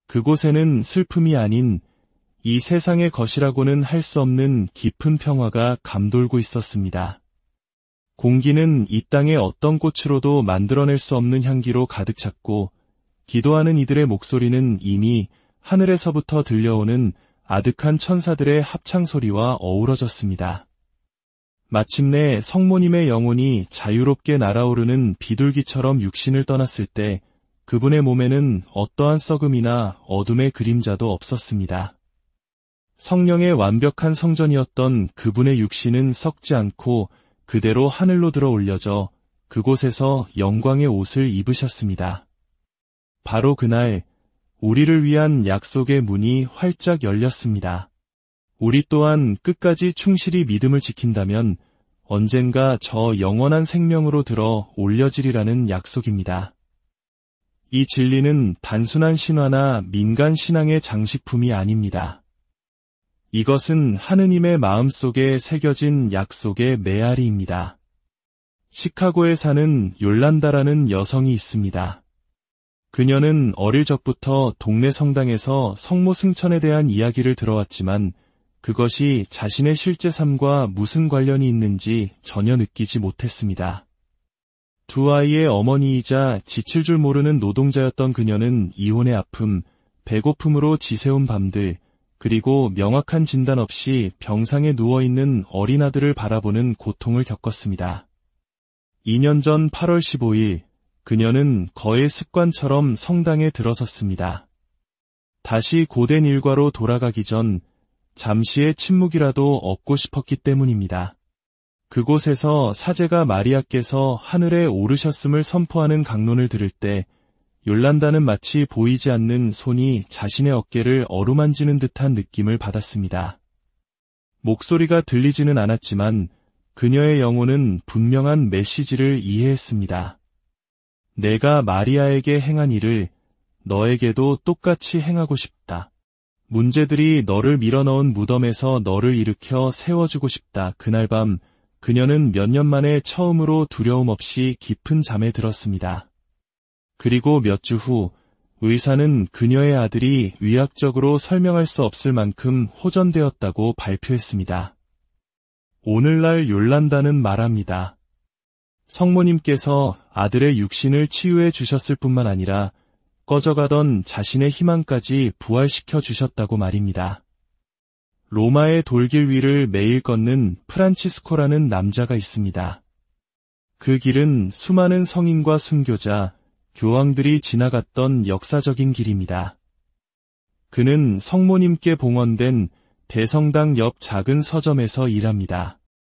그곳에는 슬픔이 아닌 이 세상의 것이라고는 할 수 없는 깊은 평화가 감돌고 있었습니다. 공기는 이 땅의 어떤 꽃으로도 만들어낼 수 없는 향기로 가득 찼고 기도하는 이들의 목소리는 이미 하늘에서부터 들려오는 아득한 천사들의 합창소리와 어우러졌습니다. 마침내 성모님의 영혼이 자유롭게 날아오르는 비둘기처럼 육신을 떠났을 때 그분의 몸에는 어떠한 썩음이나 어둠의 그림자도 없었습니다. 성령의 완벽한 성전이었던 그분의 육신은 썩지 않고 그대로 하늘로 들어 올려져 그곳에서 영광의 옷을 입으셨습니다. 바로 그날 우리를 위한 약속의 문이 활짝 열렸습니다. 우리 또한 끝까지 충실히 믿음을 지킨다면 언젠가 저 영원한 생명으로 들어 올려지리라는 약속입니다. 이 진리는 단순한 신화나 민간 신앙의 장식품이 아닙니다. 이것은 하느님의 마음속에 새겨진 약속의 메아리입니다. 시카고에 사는 욜란다라는 여성이 있습니다. 그녀는 어릴 적부터 동네 성당에서 성모 승천에 대한 이야기를 들어왔지만 그것이 자신의 실제 삶과 무슨 관련이 있는지 전혀 느끼지 못했습니다. 두 아이의 어머니이자 지칠 줄 모르는 노동자였던 그녀는 이혼의 아픔, 배고픔으로 지새운 밤들, 그리고 명확한 진단 없이 병상에 누워있는 어린 아들을 바라보는 고통을 겪었습니다. 2년 전 8월 15일, 그녀는 거의 습관처럼 성당에 들어섰습니다. 다시 고된 일과로 돌아가기 전 잠시의 침묵이라도 얻고 싶었기 때문입니다. 그곳에서 사제가 마리아께서 하늘에 오르셨음을 선포하는 강론을 들을 때 욜란다는 마치 보이지 않는 손이 자신의 어깨를 어루만지는 듯한 느낌을 받았습니다. 목소리가 들리지는 않았지만 그녀의 영혼은 분명한 메시지를 이해했습니다. 내가 마리아에게 행한 일을 너에게도 똑같이 행하고 싶다. 문제들이 너를 밀어넣은 무덤에서 너를 일으켜 세워주고 싶다. 그날 밤 그녀는 몇 년 만에 처음으로 두려움 없이 깊은 잠에 들었습니다. 그리고 몇 주 후 의사는 그녀의 아들이 의학적으로 설명할 수 없을 만큼 호전되었다고 발표했습니다. 오늘날 욜란다는 말합니다. 성모님께서 아들의 육신을 치유해 주셨을 뿐만 아니라 꺼져가던 자신의 희망까지 부활시켜 주셨다고 말입니다. 로마의 돌길 위를 매일 걷는 프란치스코라는 남자가 있습니다. 그 길은 수많은 성인과 순교자, 교황들이 지나갔던 역사적인 길입니다. 그는 성모님께 봉헌된 대성당 옆 작은 서점에서 일합니다.